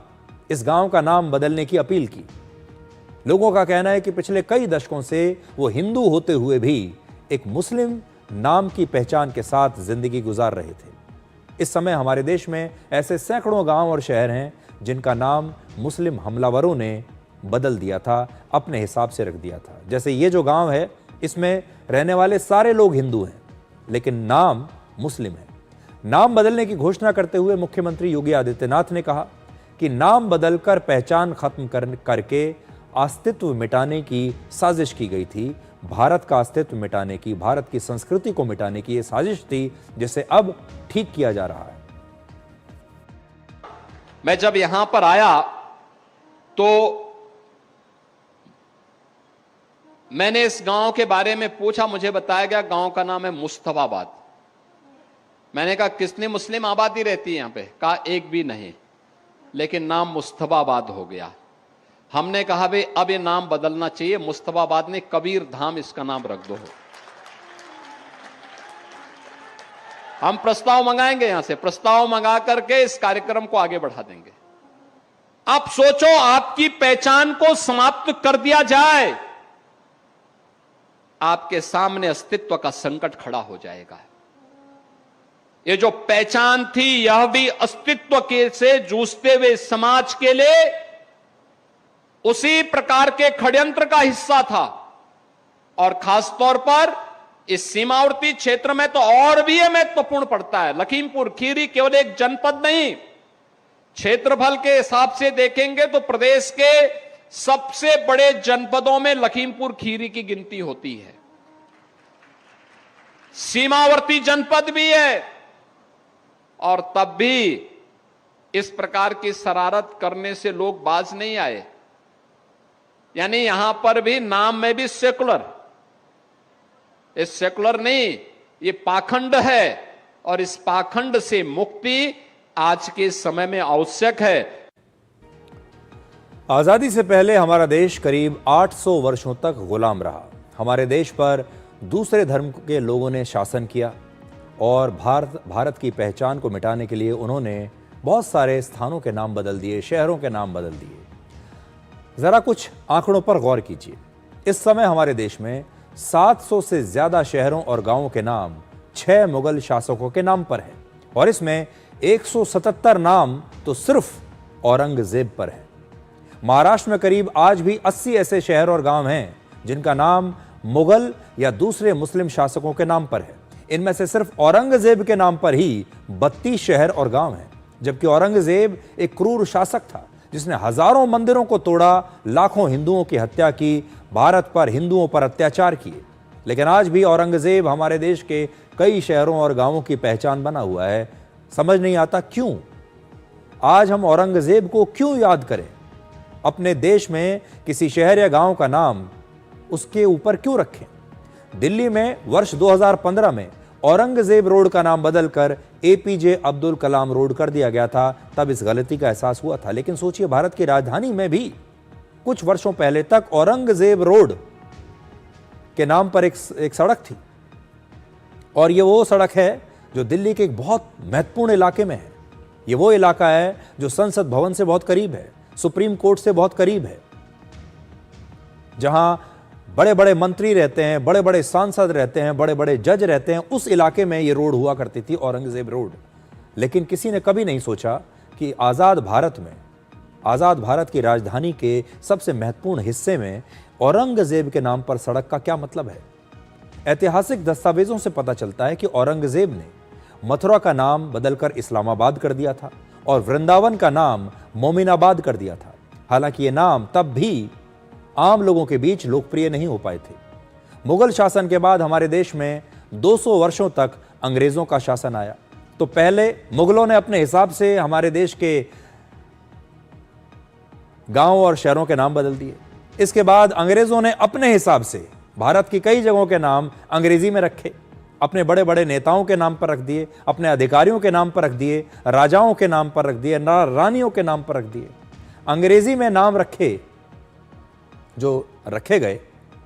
इस गांव का नाम बदलने की अपील की। लोगों का कहना है कि पिछले कई दशकों से वो हिंदू होते हुए भी एक मुस्लिम नाम की पहचान के साथ जिंदगी गुजार रहे थे। इस समय हमारे देश में ऐसे सैकड़ों गांव और शहर हैं जिनका नाम मुस्लिम हमलावरों ने बदल दिया था, अपने हिसाब से रख दिया था। जैसे ये जो गांव है इसमें रहने वाले सारे लोग हिंदू हैं लेकिन नाम मुस्लिम है। नाम बदलने की घोषणा करते हुए मुख्यमंत्री योगी आदित्यनाथ ने कहा कि नाम बदलकर पहचान खत्म करके अस्तित्व मिटाने की साजिश की गई थी। भारत का अस्तित्व मिटाने की, भारत की संस्कृति को मिटाने की यह साजिश थी, जिसे अब ठीक किया जा रहा है। मैं जब यहां पर आया तो मैंने इस गांव के बारे में पूछा, मुझे बताया गया गांव का नाम है मुस्तफाबाद। मैंने कहा कितनी मुस्लिम आबादी रहती है यहां पे? कहा एक भी नहीं, लेकिन नाम मुस्तफाबाद हो गया। हमने कहा भाई अब ये नाम बदलना चाहिए, मुस्तफाबाद ने कबीर धाम इसका नाम रख दो। हम प्रस्ताव मंगाएंगे, यहां से प्रस्ताव मंगा करके इस कार्यक्रम को आगे बढ़ा देंगे। आप सोचो, आपकी पहचान को समाप्त कर दिया जाए, आपके सामने अस्तित्व का संकट खड़ा हो जाएगा। ये जो पहचान थी, यह भी अस्तित्व के से जूझते हुए समाज के लिए उसी प्रकार के षड्यंत्र का हिस्सा था। और खासतौर पर इस सीमावर्ती क्षेत्र में तो और भी यह महत्वपूर्ण पड़ता है। लखीमपुर खीरी केवल एक जनपद नहीं, क्षेत्रफल के हिसाब से देखेंगे तो प्रदेश के सबसे बड़े जनपदों में लखीमपुर खीरी की गिनती होती है। सीमावर्ती जनपद भी है, और तब भी इस प्रकार की शरारत करने से लोग बाज नहीं आए। यानी यहां पर भी नाम में भी सेकुलर, ये सेकुलर नहीं, ये पाखंड है, और इस पाखंड से मुक्ति आज के समय में आवश्यक है। आजादी से पहले हमारा देश करीब 800 वर्षों तक गुलाम रहा। हमारे देश पर दूसरे धर्म के लोगों ने शासन किया, और भारत की पहचान को मिटाने के लिए उन्होंने बहुत सारे स्थानों के नाम बदल दिए, शहरों के नाम बदल दिए। जरा कुछ आंकड़ों पर गौर कीजिए। इस समय हमारे देश में 700 से ज्यादा शहरों और गांवों के नाम 6 मुगल शासकों के नाम पर हैं, और इसमें 177 नाम तो सिर्फ औरंगजेब पर है। महाराष्ट्र में करीब आज भी 80 ऐसे शहर और गांव हैं जिनका नाम मुगल या दूसरे मुस्लिम शासकों के नाम पर है। इनमें से सिर्फ औरंगजेब के नाम पर ही 32 शहर और गांव हैं, जबकि औरंगजेब एक क्रूर शासक था जिसने हजारों मंदिरों को तोड़ा, लाखों हिंदुओं की हत्या की, भारत पर हिंदुओं पर अत्याचार किए। लेकिन आज भी औरंगजेब हमारे देश के कई शहरों और गांवों की पहचान बना हुआ है। समझ नहीं आता क्यों आज हम औरंगजेब को क्यों याद करें? अपने देश में किसी शहर या गांव का नाम उसके ऊपर क्यों रखें? दिल्ली में वर्ष 2015 में औरंगजेब रोड का नाम बदलकर एपीजे अब्दुल कलाम रोड कर दिया गया था। तब इस गलती का एहसास हुआ था। लेकिन सोचिए, भारत की राजधानी में भी कुछ वर्षों पहले तक औरंगजेब रोड के नाम पर एक सड़क थी, और ये वो सड़क है जो दिल्ली के एक बहुत महत्वपूर्ण इलाके में है। ये वो इलाका है जो संसद भवन से बहुत करीब है, सुप्रीम कोर्ट से बहुत करीब है, जहां बड़े बड़े मंत्री रहते हैं, बड़े बड़े सांसद रहते हैं, बड़े बड़े जज रहते हैं। उस इलाके में ये रोड हुआ करती थी, औरंगजेब रोड। लेकिन किसी ने कभी नहीं सोचा कि आज़ाद भारत में, आज़ाद भारत की राजधानी के सबसे महत्वपूर्ण हिस्से में औरंगजेब के नाम पर सड़क का क्या मतलब है। ऐतिहासिक दस्तावेजों से पता चलता है कि औरंगजेब ने मथुरा का नाम बदलकर इस्लामाबाद कर दिया था, और वृंदावन का नाम मोमिनाबाद कर दिया था। हालांकि ये नाम तब भी आम लोगों के बीच लोकप्रिय नहीं हो पाए थे। मुगल शासन के बाद हमारे देश में 200 वर्षों तक अंग्रेजों का शासन आया। तो पहले मुगलों ने अपने हिसाब से हमारे देश के गांव और शहरों के नाम बदल दिए। इसके बाद अंग्रेजों ने अपने हिसाब से भारत की कई जगहों के नाम अंग्रेजी में रखे, अपने बड़े बड़े नेताओं के नाम पर रख दिए, अपने अधिकारियों के नाम पर रख दिए, राजाओं के नाम पर रख दिए, रानियों के नाम पर रख दिए। अंग्रेजी में नाम रखे जो रखे गए,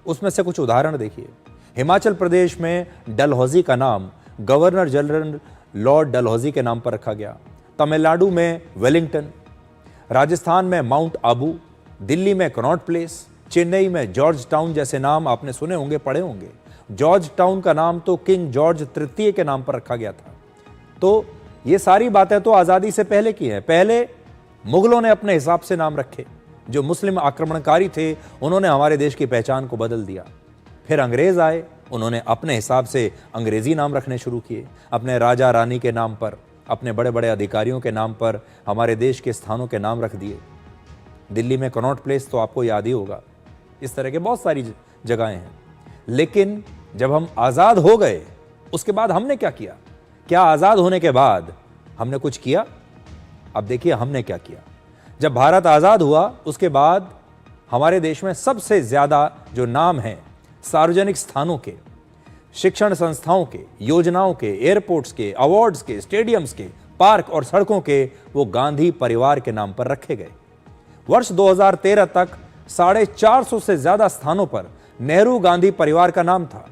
उसमें से कुछ उदाहरण देखिए। हिमाचल प्रदेश में डलहौजी का नाम गवर्नर जनरल लॉर्ड डलहौजी के नाम पर रखा गया। तमिलनाडु में वेलिंगटन, राजस्थान में माउंट आबू, दिल्ली में कनॉट प्लेस, चेन्नई में जॉर्ज टाउन जैसे नाम आपने सुने होंगे, पढ़े होंगे। जॉर्ज टाउन का नाम तो किंग जॉर्ज तृतीय के नाम पर रखा गया था। तो ये सारी बातें तो आज़ादी से पहले की हैं। पहले मुगलों ने अपने हिसाब से नाम रखे, जो मुस्लिम आक्रमणकारी थे उन्होंने हमारे देश की पहचान को बदल दिया। फिर अंग्रेज आए, उन्होंने अपने हिसाब से अंग्रेजी नाम रखने शुरू किए, अपने राजा रानी के नाम पर, अपने बड़े बड़े अधिकारियों के नाम पर हमारे देश के स्थानों के नाम रख दिए। दिल्ली में कनॉट प्लेस तो आपको याद ही होगा। इस तरह के बहुत सारी जगहें हैं। लेकिन जब हम आज़ाद हो गए उसके बाद हमने क्या किया? क्या आज़ाद होने के बाद हमने कुछ किया? अब देखिए हमने क्या किया। जब भारत आज़ाद हुआ उसके बाद हमारे देश में सबसे ज़्यादा जो नाम हैं सार्वजनिक स्थानों के, शिक्षण संस्थाओं के, योजनाओं के, एयरपोर्ट्स के, अवार्ड्स के, स्टेडियम्स के, पार्क और सड़कों के, वो गांधी परिवार के नाम पर रखे गए। वर्ष 2013 तक 450 से ज्यादा स्थानों पर नेहरू गांधी परिवार का नाम था।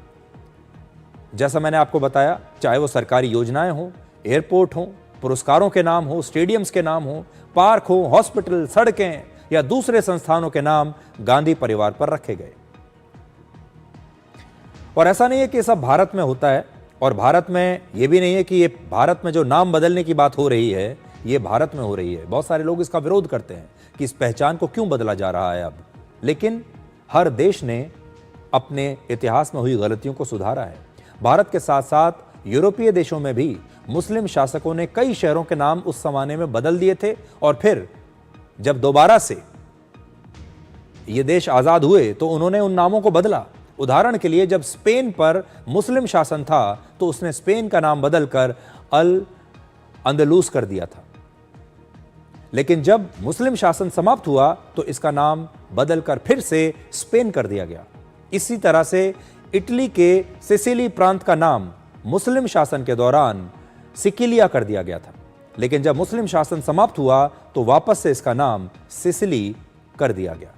जैसा मैंने आपको बताया, चाहे वो सरकारी योजनाएं हो, एयरपोर्ट हो, पुरस्कारों के नाम हो, स्टेडियम्स के नाम हो, पार्क हो, हॉस्पिटल, सड़कें या दूसरे संस्थानों के नाम गांधी परिवार पर रखे गए। और ऐसा नहीं है कि सब भारत में होता है, और भारत में यह भी नहीं है कि ये भारत में जो नाम बदलने की बात हो रही है ये भारत में हो रही है। बहुत सारे लोग इसका विरोध करते हैं कि इस पहचान को क्यों बदला जा रहा है अब। लेकिन हर देश ने अपने इतिहास में हुई गलतियों को सुधारा है। भारत के साथ साथ यूरोपीय देशों में भी मुस्लिम शासकों ने कई शहरों के नाम उस जमाने में बदल दिए थे, और फिर जब दोबारा से ये देश आजाद हुए तो उन्होंने उन नामों को बदला। उदाहरण के लिए, जब स्पेन पर मुस्लिम शासन था तो उसने स्पेन का नाम बदलकर अल अंदलूस कर दिया था। लेकिन जब मुस्लिम शासन समाप्त हुआ तो इसका नाम बदलकर फिर से स्पेन कर दिया गया। इसी तरह से इटली के सिसिली प्रांत का नाम मुस्लिम शासन के दौरान सिकिलिया कर दिया गया था, लेकिन जब मुस्लिम शासन समाप्त हुआ तो वापस से इसका नाम सिसिली कर दिया गया।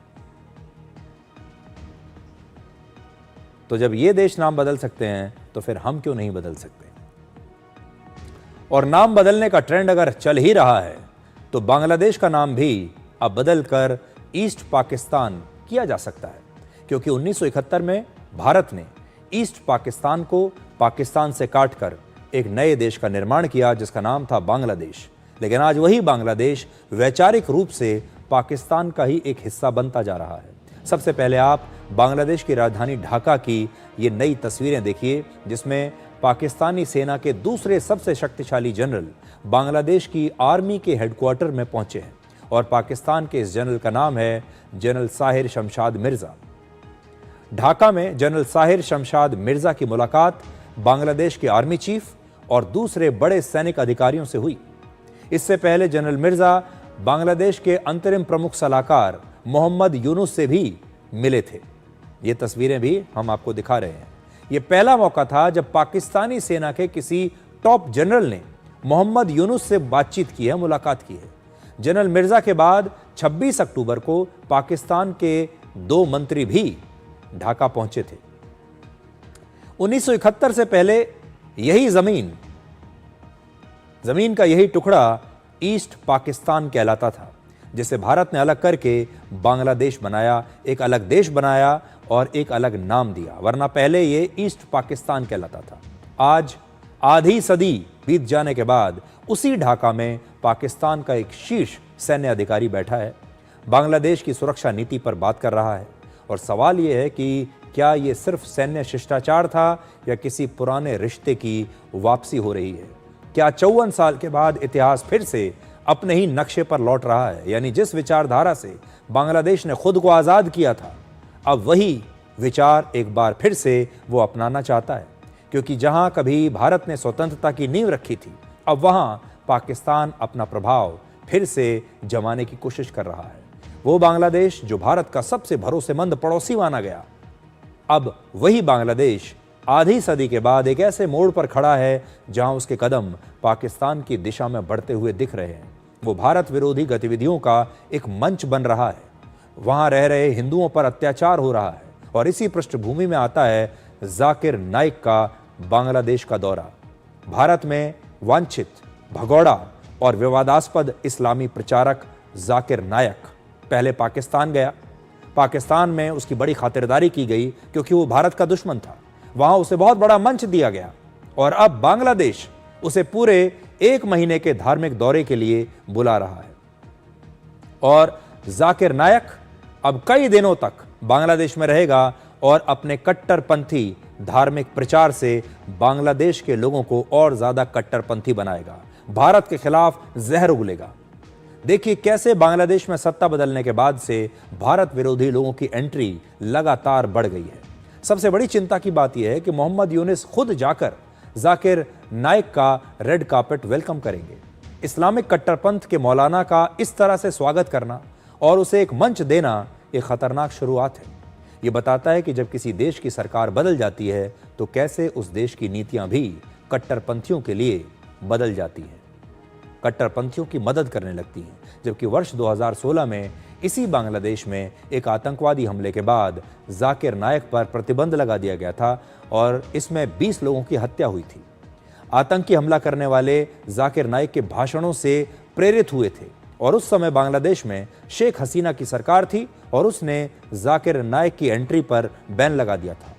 तो जब ये देश नाम बदल सकते हैं तो फिर हम क्यों नहीं बदल सकते? और नाम बदलने का ट्रेंड अगर चल ही रहा है तो बांग्लादेश का नाम भी अब बदलकर ईस्ट पाकिस्तान किया जा सकता है, क्योंकि 1971 में भारत ने ईस्ट पाकिस्तान को पाकिस्तान से काटकर एक नए देश का निर्माण किया जिसका नाम था बांग्लादेश। लेकिन आज वही बांग्लादेश वैचारिक रूप से पाकिस्तान का ही एक हिस्सा बनता जा रहा है। सबसे पहले आप बांग्लादेश की राजधानी ढाका की ये नई तस्वीरें देखिए, जिसमें पाकिस्तानी सेना के दूसरे सबसे शक्तिशाली जनरल बांग्लादेश की आर्मी के हेडक्वार्टर में पहुंचे हैं, और पाकिस्तान के इस जनरल का नाम है जनरल साहिर शमशाद मिर्जा। ढाका में जनरल साहिर शमशाद मिर्जा की मुलाकात बांग्लादेश के आर्मी चीफ और दूसरे बड़े सैनिक अधिकारियों से हुई। इससे पहले जनरल मिर्जा बांग्लादेश के अंतरिम प्रमुख सलाहकार मोहम्मद यूनुस से भी मिले थे। ये तस्वीरें भी हम आपको दिखा रहे हैं। ये पहला मौका था जब पाकिस्तानी सेना के किसी टॉप जनरल ने मोहम्मद यूनुस से बातचीत की है, मुलाकात की है। जनरल मिर्जा के बाद 26 अक्टूबर को पाकिस्तान के 2 मंत्री भी ढाका पहुंचे थे। 1971 से पहले यही जमीन का यही टुकड़ा ईस्ट पाकिस्तान कहलाता था, जिसे भारत ने अलग करके बांग्लादेश बनाया, एक अलग देश बनाया और एक अलग नाम दिया, वरना पहले ये ईस्ट पाकिस्तान कहलाता था। आज आधी सदी बीत जाने के बाद उसी ढाका में पाकिस्तान का एक शीर्ष सैन्य अधिकारी बैठा है, बांग्लादेश की सुरक्षा नीति पर बात कर रहा है। और सवाल यह है कि क्या ये सिर्फ सैन्य शिष्टाचार था या किसी पुराने रिश्ते की वापसी हो रही है? क्या 54 साल के बाद इतिहास फिर से अपने ही नक्शे पर लौट रहा है? यानी जिस विचारधारा से बांग्लादेश ने खुद को आज़ाद किया था, अब वही विचार एक बार फिर से वो अपनाना चाहता है, क्योंकि जहां कभी भारत ने स्वतंत्रता की नींव रखी थी, अब वहां पाकिस्तान अपना प्रभाव फिर से जमाने की कोशिश कर रहा है। वो बांग्लादेश जो भारत का सबसे भरोसेमंद पड़ोसी माना गया, अब वही बांग्लादेश आधी सदी के बाद एक ऐसे मोड़ पर खड़ा है जहां उसके कदम पाकिस्तान की दिशा में बढ़ते हुए दिख रहे हैं। वो भारत विरोधी गतिविधियों का एक मंच बन रहा है, वहां रह रहे हिंदुओं पर अत्याचार हो रहा है, और इसी पृष्ठभूमि में आता है जाकिर नाइक का बांग्लादेश का दौरा। भारत में वांछित, भगोड़ा और विवादास्पद इस्लामी प्रचारक जाकिर नाइक पहले पाकिस्तान गया। पाकिस्तान में उसकी बड़ी खातिरदारी की गई क्योंकि वो भारत का दुश्मन था, वहां उसे बहुत बड़ा मंच दिया गया, और अब बांग्लादेश उसे पूरे 1 महीने के धार्मिक दौरे के लिए बुला रहा है। और जाकिर नाइक अब कई दिनों तक बांग्लादेश में रहेगा और अपने कट्टरपंथी धार्मिक प्रचार से बांग्लादेश के लोगों को और ज्यादा कट्टरपंथी बनाएगा। भारत के खिलाफ जहर उगलेगा। देखिए कैसे बांग्लादेश में सत्ता बदलने के बाद से भारत विरोधी लोगों की एंट्री लगातार बढ़ गई है। सबसे बड़ी चिंता की बात यह है कि मोहम्मद यूनिस खुद जाकर जाकिर नाइक का रेड कार्पेट वेलकम करेंगे। इस्लामिक कट्टरपंथ के मौलाना का इस तरह से स्वागत करना और उसे एक मंच देना एक खतरनाक शुरुआत है। ये बताता है कि जब किसी देश की सरकार बदल जाती है तो कैसे उस देश की नीतियां भी कट्टरपंथियों के लिए बदल जाती हैं, कट्टरपंथियों की मदद करने लगती हैं। जबकि वर्ष 2016 में इसी बांग्लादेश में एक आतंकवादी हमले के बाद जाकिर नाइक पर प्रतिबंध लगा दिया गया था और इसमें 20 लोगों की हत्या हुई थी। आतंकी हमला करने वाले जाकिर नाइक के भाषणों से प्रेरित हुए थे और उस समय बांग्लादेश में शेख हसीना की सरकार थी और उसने जाकिर नाइक की एंट्री पर बैन लगा दिया था।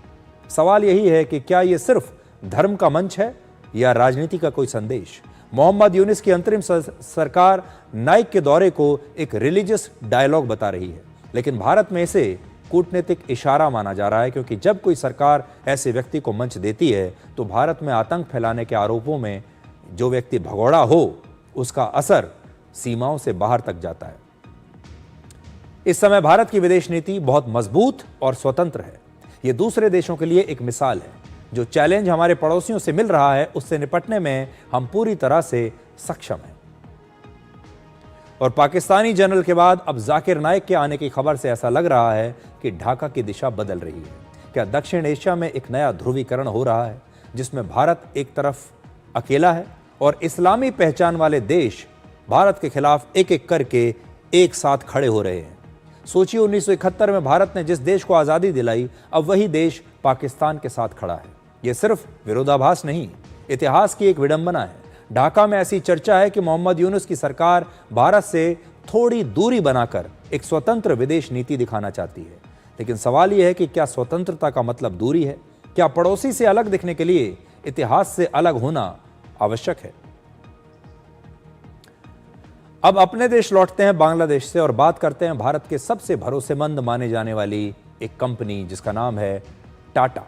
सवाल यही है कि क्या ये सिर्फ धर्म का मंच है या राजनीति का कोई संदेश? मोहम्मद यूनिस की अंतरिम सरकार नाइक के दौरे को एक रिलीजियस डायलॉग बता रही है, लेकिन भारत में इसे कूटनीतिक इशारा माना जा रहा है, क्योंकि जब कोई सरकार ऐसे व्यक्ति को मंच देती है तो भारत में आतंक फैलाने के आरोपों में जो व्यक्ति भगोड़ा हो उसका असर सीमाओं से बाहर तक जाता है। इस समय भारत की विदेश नीति बहुत मजबूत और स्वतंत्र है। यह दूसरे देशों के लिए एक मिसाल है। जो चैलेंज हमारे पड़ोसियों से मिल रहा है उससे निपटने में हम पूरी तरह से सक्षम हैं। और पाकिस्तानी जनरल के बाद अब जाकिर नाइक के आने की खबर से ऐसा लग रहा है कि ढाका की दिशा बदल रही है। क्या दक्षिण एशिया में एक नया ध्रुवीकरण हो रहा है जिसमें भारत एक तरफ अकेला है और इस्लामी पहचान वाले देश भारत के खिलाफ एक एक करके एक साथ खड़े हो रहे हैं। सोचिए 1971 में भारत ने जिस देश को आज़ादी दिलाई, अब वही देश पाकिस्तान के साथ खड़ा है। यह सिर्फ विरोधाभास नहीं, इतिहास की एक विडंबना है। ढाका में ऐसी चर्चा है कि मोहम्मद यूनुस की सरकार भारत से थोड़ी दूरी बनाकर एक स्वतंत्र विदेश नीति दिखाना चाहती है। लेकिन सवाल यह है कि क्या स्वतंत्रता का मतलब दूरी है? क्या पड़ोसी से अलग दिखने के लिए इतिहास से अलग होना आवश्यक है? अब अपने देश लौटते हैं बांग्लादेश से और बात करते हैं भारत के सबसे भरोसेमंद माने जाने वाली एक कंपनी जिसका नाम है टाटा।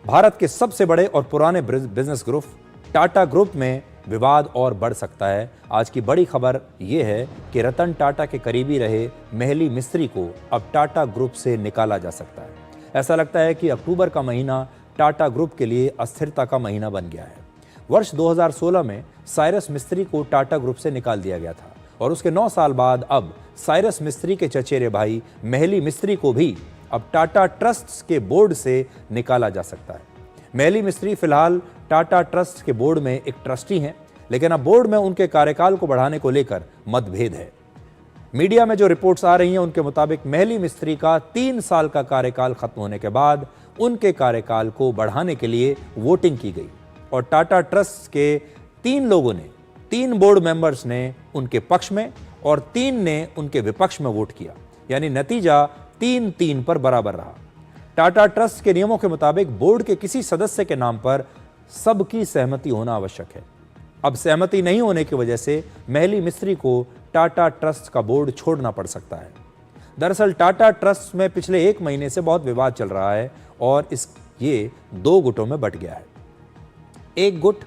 भारत के सबसे बड़े और पुराने बिजनेस ग्रुप टाटा ग्रुप में विवाद और बढ़ सकता है। आज की बड़ी खबर यह है कि रतन टाटा के करीबी रहे मेहली मिस्त्री को अब टाटा ग्रुप से निकाला जा सकता है। ऐसा लगता है कि अक्टूबर का महीना टाटा ग्रुप के लिए अस्थिरता का महीना बन गया है। वर्ष 2016 में साइरस मिस्त्री को टाटा ग्रुप से निकाल दिया गया था और उसके 9 साल बाद अब साइरस मिस्त्री के चचेरे भाई मेहली मिस्त्री को भी अब टाटा ट्रस्ट के बोर्ड से निकाला जा सकता है। मेहली मिस्त्री फिलहाल टाटा ट्रस्ट के बोर्ड में एक ट्रस्टी हैं, लेकिन अब बोर्ड में उनके कार्यकाल को बढ़ाने को लेकर मतभेद है। मीडिया में जो रिपोर्ट्स आ रही हैं उनके मुताबिक मेहली मिस्त्री का 3 साल का कार्यकाल खत्म होने के बाद उनके कार्यकाल को बढ़ाने के लिए वोटिंग की गई और टाटा ट्रस्ट के 3 लोगों ने, 3 बोर्ड मेंबर्स ने उनके पक्ष में और 3 ने उनके विपक्ष में वोट किया, यानी नतीजा 3-3 पर बराबर रहा। टाटा ट्रस्ट के नियमों के मुताबिक बोर्ड के किसी सदस्य के नाम पर सबकी सहमति होना आवश्यक है। अब सहमति नहीं होने की वजह से मेहली मिस्त्री को टाटा ट्रस्ट का बोर्ड छोड़ना पड़ सकता है। दरअसल टाटा ट्रस्ट में पिछले 1 महीने से बहुत विवाद चल रहा है और ये 2 गुटों में बंट गया है। एक गुट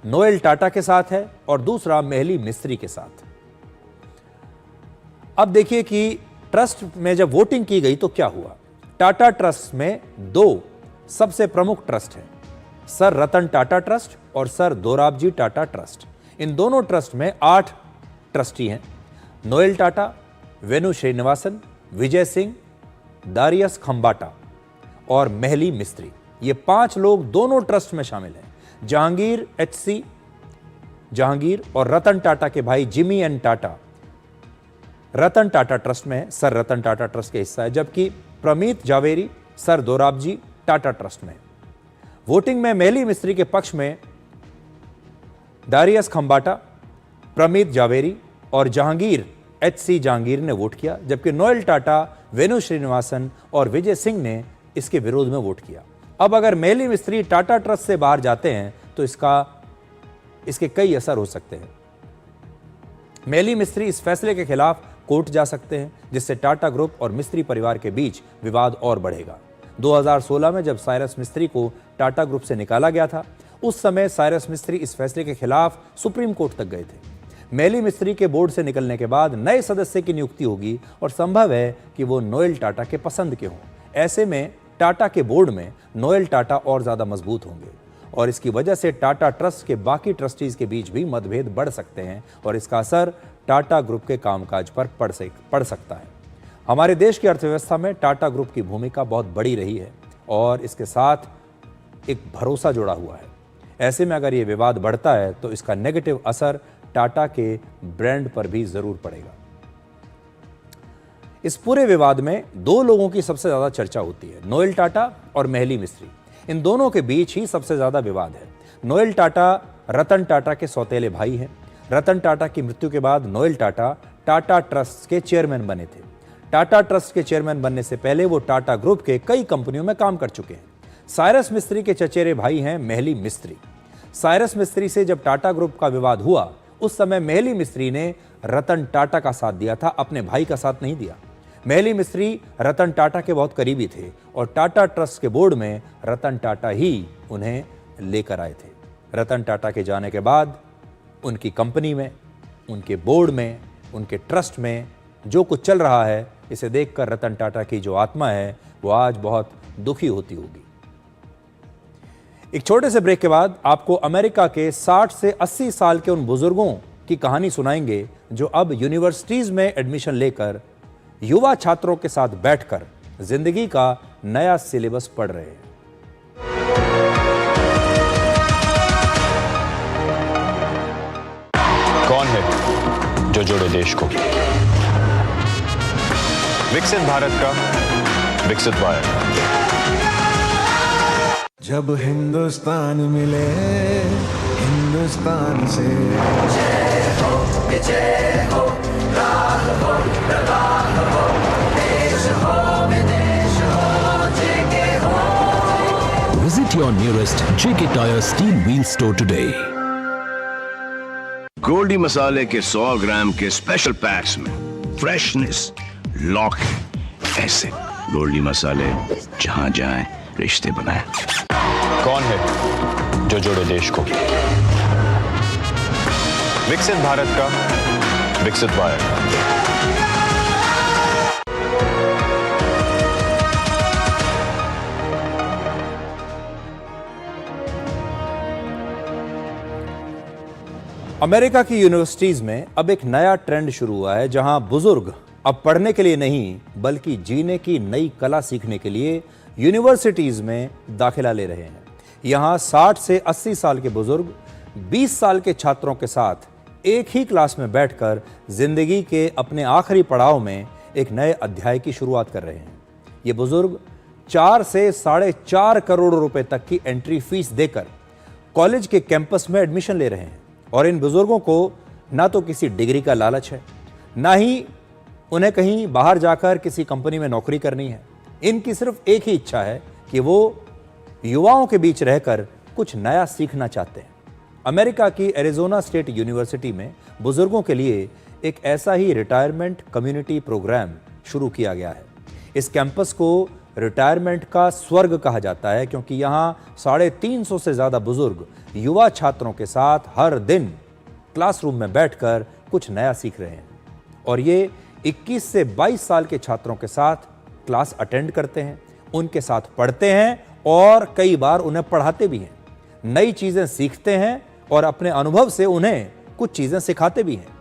नोएल टाटा के साथ है और दूसरा मेहली मिस्त्री के साथ। अब देखिए कि ट्रस्ट में जब वोटिंग की गई तो क्या हुआ। टाटा ट्रस्ट में 2 सबसे प्रमुख ट्रस्ट हैं, सर रतन टाटा ट्रस्ट और सर दोराबजी टाटा ट्रस्ट। इन दोनों ट्रस्ट में 8 ट्रस्टी हैं, नोएल टाटा, वेणु श्रीनिवासन, विजय सिंह, दारियस खंबाटा और मेहली मिस्त्री। ये 5 लोग दोनों ट्रस्ट में शामिल हैं। जहांगीर HC जहांगीर और रतन टाटा के भाई Jimmy N Tata Ratan Tata trust में है, सर रतन टाटा ट्रस्ट के हिस्सा है, जबकि प्रमीत जावेरी सर दोराबजी टाटा ट्रस्ट में। वोटिंग में मेहली मिस्त्री के पक्ष में दारियस खंबाटा, प्रमीत जावेरी और जहांगीर HC जहांगीर ने वोट किया, जबकि नोएल टाटा, वेणु श्रीनिवासन और विजय सिंह ने इसके विरोध में वोट किया। अब अगर मेहली मिस्त्री टाटा ट्रस्ट से बाहर जाते हैं तो इसके कई असर हो सकते हैं। मेहली मिस्त्री इस फैसले के खिलाफ कोर्ट जा सकते हैं, जिससे टाटा ग्रुप और मिस्त्री परिवार के बीच विवाद और बढ़ेगा। 2016 में जब साइरस मिस्त्री को टाटा ग्रुप से निकाला गया था, उस समय साइरस मिस्त्री इस फैसले के खिलाफ सुप्रीम कोर्ट तक गए थे। मेहली मिस्त्री के बोर्ड से निकलने के बाद नए सदस्य की नियुक्ति होगी और संभव है कि वो नोएल टाटा के पसंद के हों। ऐसे में टाटा के बोर्ड में नोएल टाटा और ज्यादा मजबूत होंगे और इसकी वजह से टाटा ट्रस्ट के बाकी ट्रस्टीज के बीच भी मतभेद बढ़ सकते हैं और इसका असर टाटा ग्रुप के कामकाज पर पड़ सकता है। हमारे देश की अर्थव्यवस्था में टाटा ग्रुप की भूमिका बहुत बड़ी रही है और इसके साथ एक भरोसा जुड़ा हुआ है। ऐसे में अगर ये विवाद बढ़ता है तो इसका नेगेटिव असर टाटा के ब्रांड पर भी जरूर पड़ेगा। इस पूरे विवाद में दो लोगों की सबसे ज्यादा चर्चा होती है, नोएल टाटा और मेहली मिस्त्री। इन दोनों के बीच ही सबसे ज्यादा विवाद है। नोएल टाटा रतन टाटा के सौतेले भाई हैं। रतन टाटा की मृत्यु के बाद नोएल टाटा टाटा ट्रस्ट के चेयरमैन बने थे। टाटा ट्रस्ट के चेयरमैन बनने से पहले वो टाटा ग्रुप के कई कंपनियों में काम कर चुके हैं। साइरस मिस्त्री के चचेरे भाई हैं मेहली मिस्त्री। साइरस मिस्त्री से जब टाटा ग्रुप का विवाद हुआ उस समय मेहली मिस्त्री ने रतन टाटा का साथ दिया था, अपने भाई का साथ नहीं दिया। मेहली मिस्त्री रतन टाटा के बहुत करीबी थे और टाटा ट्रस्ट के बोर्ड में रतन टाटा ही उन्हें लेकर आए थे। रतन टाटा के जाने के बाद उनकी कंपनी में, उनके बोर्ड में, उनके ट्रस्ट में जो कुछ चल रहा है, इसे देखकर रतन टाटा की जो आत्मा है वो आज बहुत दुखी होती होगी। एक छोटे से ब्रेक के बाद आपको अमेरिका के 60 से 80 साल के उन बुजुर्गों की कहानी सुनाएंगे जो अब यूनिवर्सिटीज में एडमिशन लेकर युवा छात्रों के साथ बैठकर जिंदगी का नया सिलेबस पढ़ रहे हैं। कौन है जो जोड़े देश को? विकसित भारत का विकसित वायर। जब हिंदुस्तान मिले हिंदुस्तान से, जय हो विजय हो, राग हो प्रवाह हो, देश हो विदेश हो, जेके हो। Visit your nearest JK Tyre Steel Wheel store today. Goldy मसाले के 100 ग्राम के स्पेशल पैक्स में फ्रेशनेस लॉक है। ऐसे गोल्डी मसाले जहां जाएं रिश्ते बनाएं। कौन है जो जोड़े देश को? विकसित भारत का विकसित वायर। अमेरिका की यूनिवर्सिटीज में अब एक नया ट्रेंड शुरू हुआ है जहां बुजुर्ग अब पढ़ने के लिए नहीं बल्कि जीने की नई कला सीखने के लिए यूनिवर्सिटीज में दाखिला ले रहे हैं। यहां 60 से 80 साल के बुजुर्ग 20 साल के छात्रों के साथ एक ही क्लास में बैठकर जिंदगी के अपने आखिरी पड़ाव में एक नए अध्याय की शुरुआत कर रहे हैं। ये बुजुर्ग 4 से 4.5 करोड़ रुपए तक की एंट्री फीस देकर कॉलेज के कैंपस में एडमिशन ले रहे हैं और इन बुजुर्गों को ना तो किसी डिग्री का लालच है, ना ही उन्हें कहीं बाहर जाकर किसी कंपनी में नौकरी करनी है। इनकी सिर्फ एक ही इच्छा है कि वो युवाओं के बीच रहकर कुछ नया सीखना चाहते हैं। अमेरिका की एरिजोना स्टेट यूनिवर्सिटी में बुजुर्गों के लिए एक ऐसा ही रिटायरमेंट कम्युनिटी प्रोग्राम शुरू किया गया है। इस कैंपस को रिटायरमेंट का स्वर्ग कहा जाता है क्योंकि यहाँ 350 से ज्यादा बुजुर्ग युवा छात्रों के साथ हर दिन क्लासरूम में बैठकर कुछ नया सीख रहे हैं और ये 21 से 22 साल के छात्रों के साथ क्लास अटेंड करते हैं, उनके साथ पढ़ते हैं और कई बार उन्हें पढ़ाते भी हैं, नई चीजें सीखते हैं और अपने अनुभव से उन्हें कुछ चीजें सिखाते भी हैं।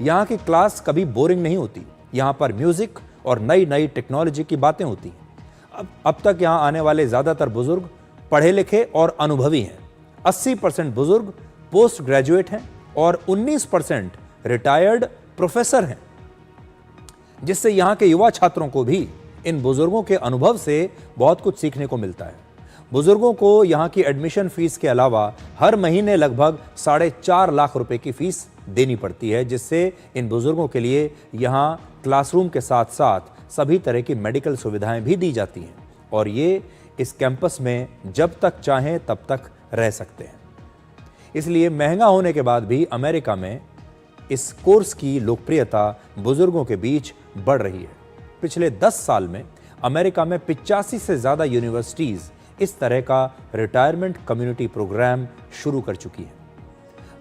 यहाँ की क्लास कभी बोरिंग नहीं होती। यहाँ पर म्यूजिक और नई नई टेक्नोलॉजी की बातें होती हैं। अब तक यहाँ आने वाले ज्यादातर बुजुर्ग पढ़े लिखे और अनुभवी हैं। 80% बुजुर्ग पोस्ट ग्रेजुएट हैं और 19% रिटायर्ड प्रोफेसर हैं, जिससे यहाँ के युवा छात्रों को भी इन बुजुर्गों के अनुभव से बहुत कुछ सीखने को मिलता है। बुजुर्गों को यहाँ की एडमिशन फीस के अलावा हर महीने लगभग 4.5 लाख रुपए की फीस देनी पड़ती है, जिससे इन बुजुर्गों के लिए यहाँ क्लासरूम के साथ साथ सभी तरह की मेडिकल सुविधाएं भी दी जाती हैं और ये इस कैंपस में जब तक चाहें तब तक रह सकते हैं। इसलिए महंगा होने के बाद भी अमेरिका में इस कोर्स की लोकप्रियता बुजुर्गों के बीच बढ़ रही है। पिछले 10 साल में अमेरिका में 85 से ज्यादा यूनिवर्सिटीज इस तरह का रिटायरमेंट कम्युनिटी प्रोग्राम शुरू कर चुकी है।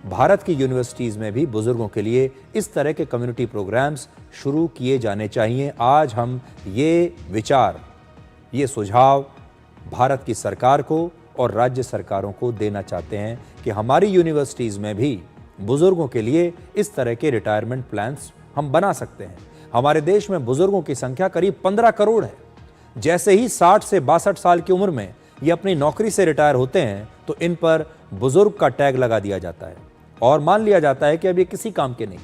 भारत की यूनिवर्सिटीज़ में भी बुजुर्गों के लिए इस तरह के कम्युनिटी प्रोग्राम्स शुरू किए जाने चाहिए। आज हम ये विचार, ये सुझाव भारत की सरकार को और राज्य सरकारों को देना चाहते हैं कि हमारी यूनिवर्सिटीज़ में भी बुजुर्गों के लिए इस तरह के रिटायरमेंट प्लान्स हम बना सकते हैं। हमारे देश में बुजुर्गों की संख्या करीब 15 करोड़ है। जैसे ही 60 से 62 साल की उम्र में ये अपनी नौकरी से रिटायर होते हैं तो इन पर बुजुर्ग का टैग लगा दिया जाता है और मान लिया जाता है कि अब ये किसी काम के नहीं।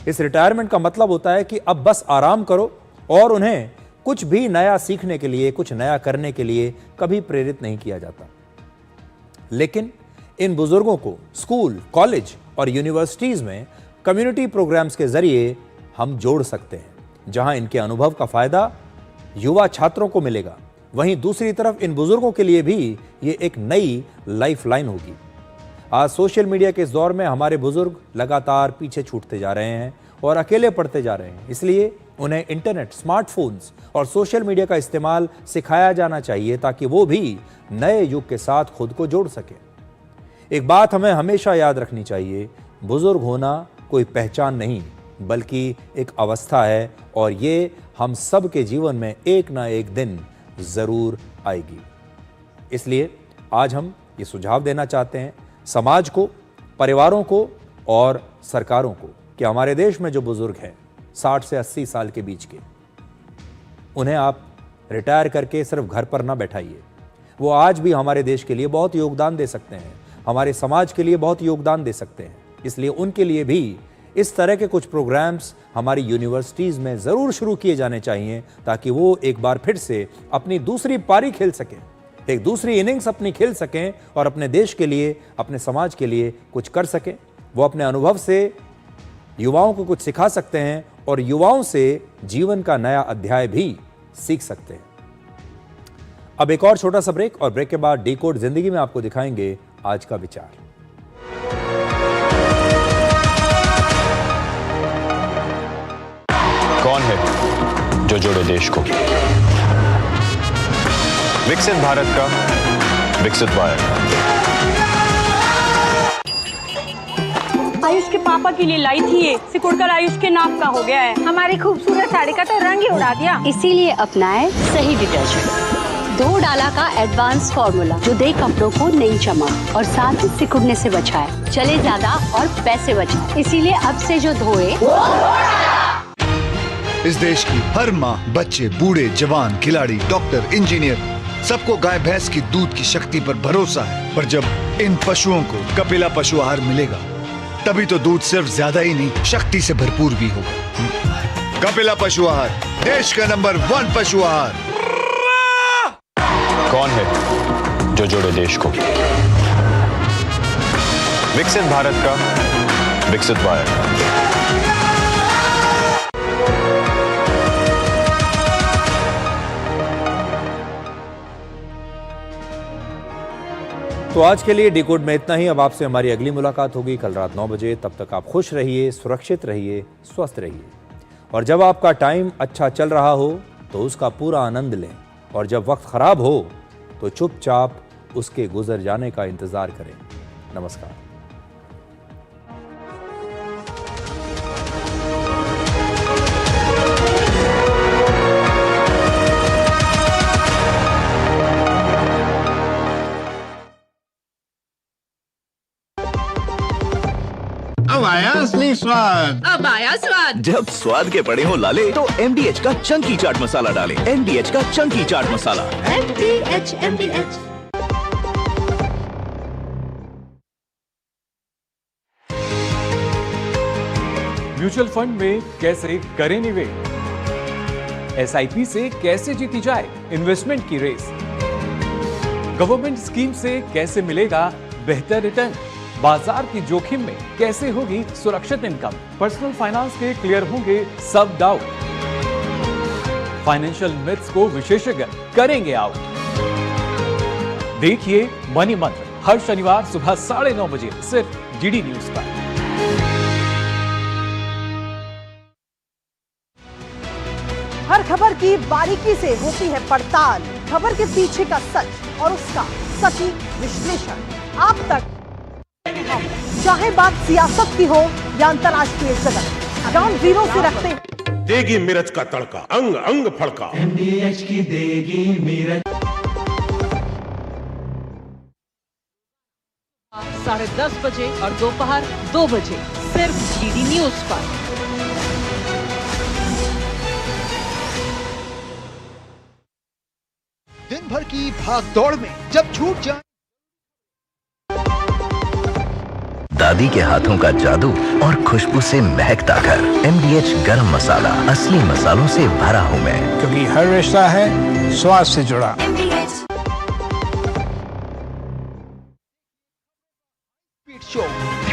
इस रिटायरमेंट का मतलब होता है कि अब बस आराम करो और उन्हें कुछ भी नया सीखने के लिए, कुछ नया करने के लिए कभी प्रेरित नहीं किया जाता। लेकिन इन बुजुर्गों को स्कूल, कॉलेज और यूनिवर्सिटीज में कम्युनिटी प्रोग्राम्स के जरिए हम जोड़ सकते हैं, जहां इनके अनुभव का फायदा युवा छात्रों को मिलेगा। वहीं दूसरी तरफ इन बुजुर्गों के लिए भी ये एक नई लाइफ लाइन होगी। आज सोशल मीडिया के इस दौर में हमारे बुजुर्ग लगातार पीछे छूटते जा रहे हैं और अकेले पड़ते जा रहे हैं। इसलिए उन्हें इंटरनेट, स्मार्टफोन्स और सोशल मीडिया का इस्तेमाल सिखाया जाना चाहिए ताकि वो भी नए युग के साथ खुद को जोड़ सके। एक बात हमें हमेशा याद रखनी चाहिए, बुजुर्ग होना कोई पहचान नहीं बल्कि एक अवस्था है और ये हम सब के जीवन में एक ना एक दिन जरूर आएगी। इसलिए आज हम ये सुझाव देना चाहते हैं समाज को, परिवारों को और सरकारों को कि हमारे देश में जो बुजुर्ग हैं 60 से 80 साल के बीच के, उन्हें आप रिटायर करके सिर्फ घर पर ना बैठाइए। वो आज भी हमारे देश के लिए बहुत योगदान दे सकते हैं, हमारे समाज के लिए बहुत योगदान दे सकते हैं। इसलिए उनके लिए भी इस तरह के कुछ प्रोग्राम्स हमारी यूनिवर्सिटीज़ में ज़रूर शुरू किए जाने चाहिए ताकि वो एक बार फिर से अपनी दूसरी पारी खेल सकें, एक दूसरी इनिंग्स अपनी खेल सकें और अपने देश के लिए, अपने समाज के लिए कुछ कर सकें। वो अपने अनुभव से युवाओं को कुछ सिखा सकते हैं और युवाओं से जीवन का नया अध्याय भी सीख सकते हैं। अब एक और छोटा सा ब्रेक और ब्रेक के बाद डिकोड जिंदगी में आपको दिखाएंगे आज का विचार। कौन है जो जोड़े देश को? विकसित भारत का विकसित वायर। आयुष के पापा के लिए लाई थी ये, सिकुड़कर आयुष के नाम का हो गया है। हमारी खूबसूरत साड़ी का तो रंग ही उड़ा दिया। इसीलिए अपनाए सही डिटर्जेंट, 2 डाला का एडवांस फॉर्मूला जो दे कपड़ों को नई चमक और साथ ही सिकुड़ने से बचाए, चले ज्यादा और पैसे बचाए। इसीलिए अब से जो धोए इस देश की हर माँ, बच्चे, बूढ़े, जवान, खिलाड़ी, डॉक्टर, इंजीनियर, सबको गाय भैंस की दूध की शक्ति पर भरोसा है। पर जब इन पशुओं को कपिला पशु आहार मिलेगा तभी तो दूध सिर्फ ज्यादा ही नहीं, शक्ति से भरपूर भी होगा। कपिला पशु आहार, देश का नंबर 1 पशु आहार। कौन है जो जोड़े देश को? विकसित भारत का विकसित वायर। तो आज के लिए डिकोड में इतना ही। अब आपसे हमारी अगली मुलाकात होगी कल रात 9 बजे। तब तक आप खुश रहिए, सुरक्षित रहिए, स्वस्थ रहिए और जब आपका टाइम अच्छा चल रहा हो तो उसका पूरा आनंद लें और जब वक्त खराब हो तो चुपचाप उसके गुजर जाने का इंतजार करें। नमस्कार। अब आया असली स्वाद। अब आया स्वाद। जब स्वाद के पड़े हो लाले तो MDH का चंकी चाट मसाला डालें। MDH का Chunky chaat masala. MDH। Mutual fund में कैसे करें निवेश, SIP से कैसे जीती जाए इन्वेस्टमेंट की रेस, गवर्नमेंट स्कीम से कैसे मिलेगा बेहतर रिटर्न, बाजार की जोखिम में कैसे होगी सुरक्षित इनकम, पर्सनल फाइनेंस के क्लियर होंगे सब डाउट, फाइनेंशियल मिथ्स को विशेषज्ञ करेंगे आउट। देखिए मनी मंत्र हर शनिवार सुबह 9:30 बजे सिर्फ DD न्यूज पर। हर खबर की बारीकी से होती है पड़ताल, खबर के पीछे का सच और उसका सटीक विश्लेषण आप तक, चाहे बात सियासत की हो या अंतर्राष्ट्रीय जगत, ग्राउंड जीरो से रखते हैं। देगी मिर्च का तड़का, अंग अंग फड़का। MDH की देगी मिर्च। 10:30 बजे और दोपहर 2 बजे सिर्फ डीडी न्यूज पर। दिन भर की भाग दौड़ में जब छूट जाए, दादी के हाथों का जादू और खुशबू से महकता घर। MDH गरम मसाला, असली मसालों से भरा हूँ मैं, क्योंकि हर रिश्ता है स्वाद से जुड़ा। शो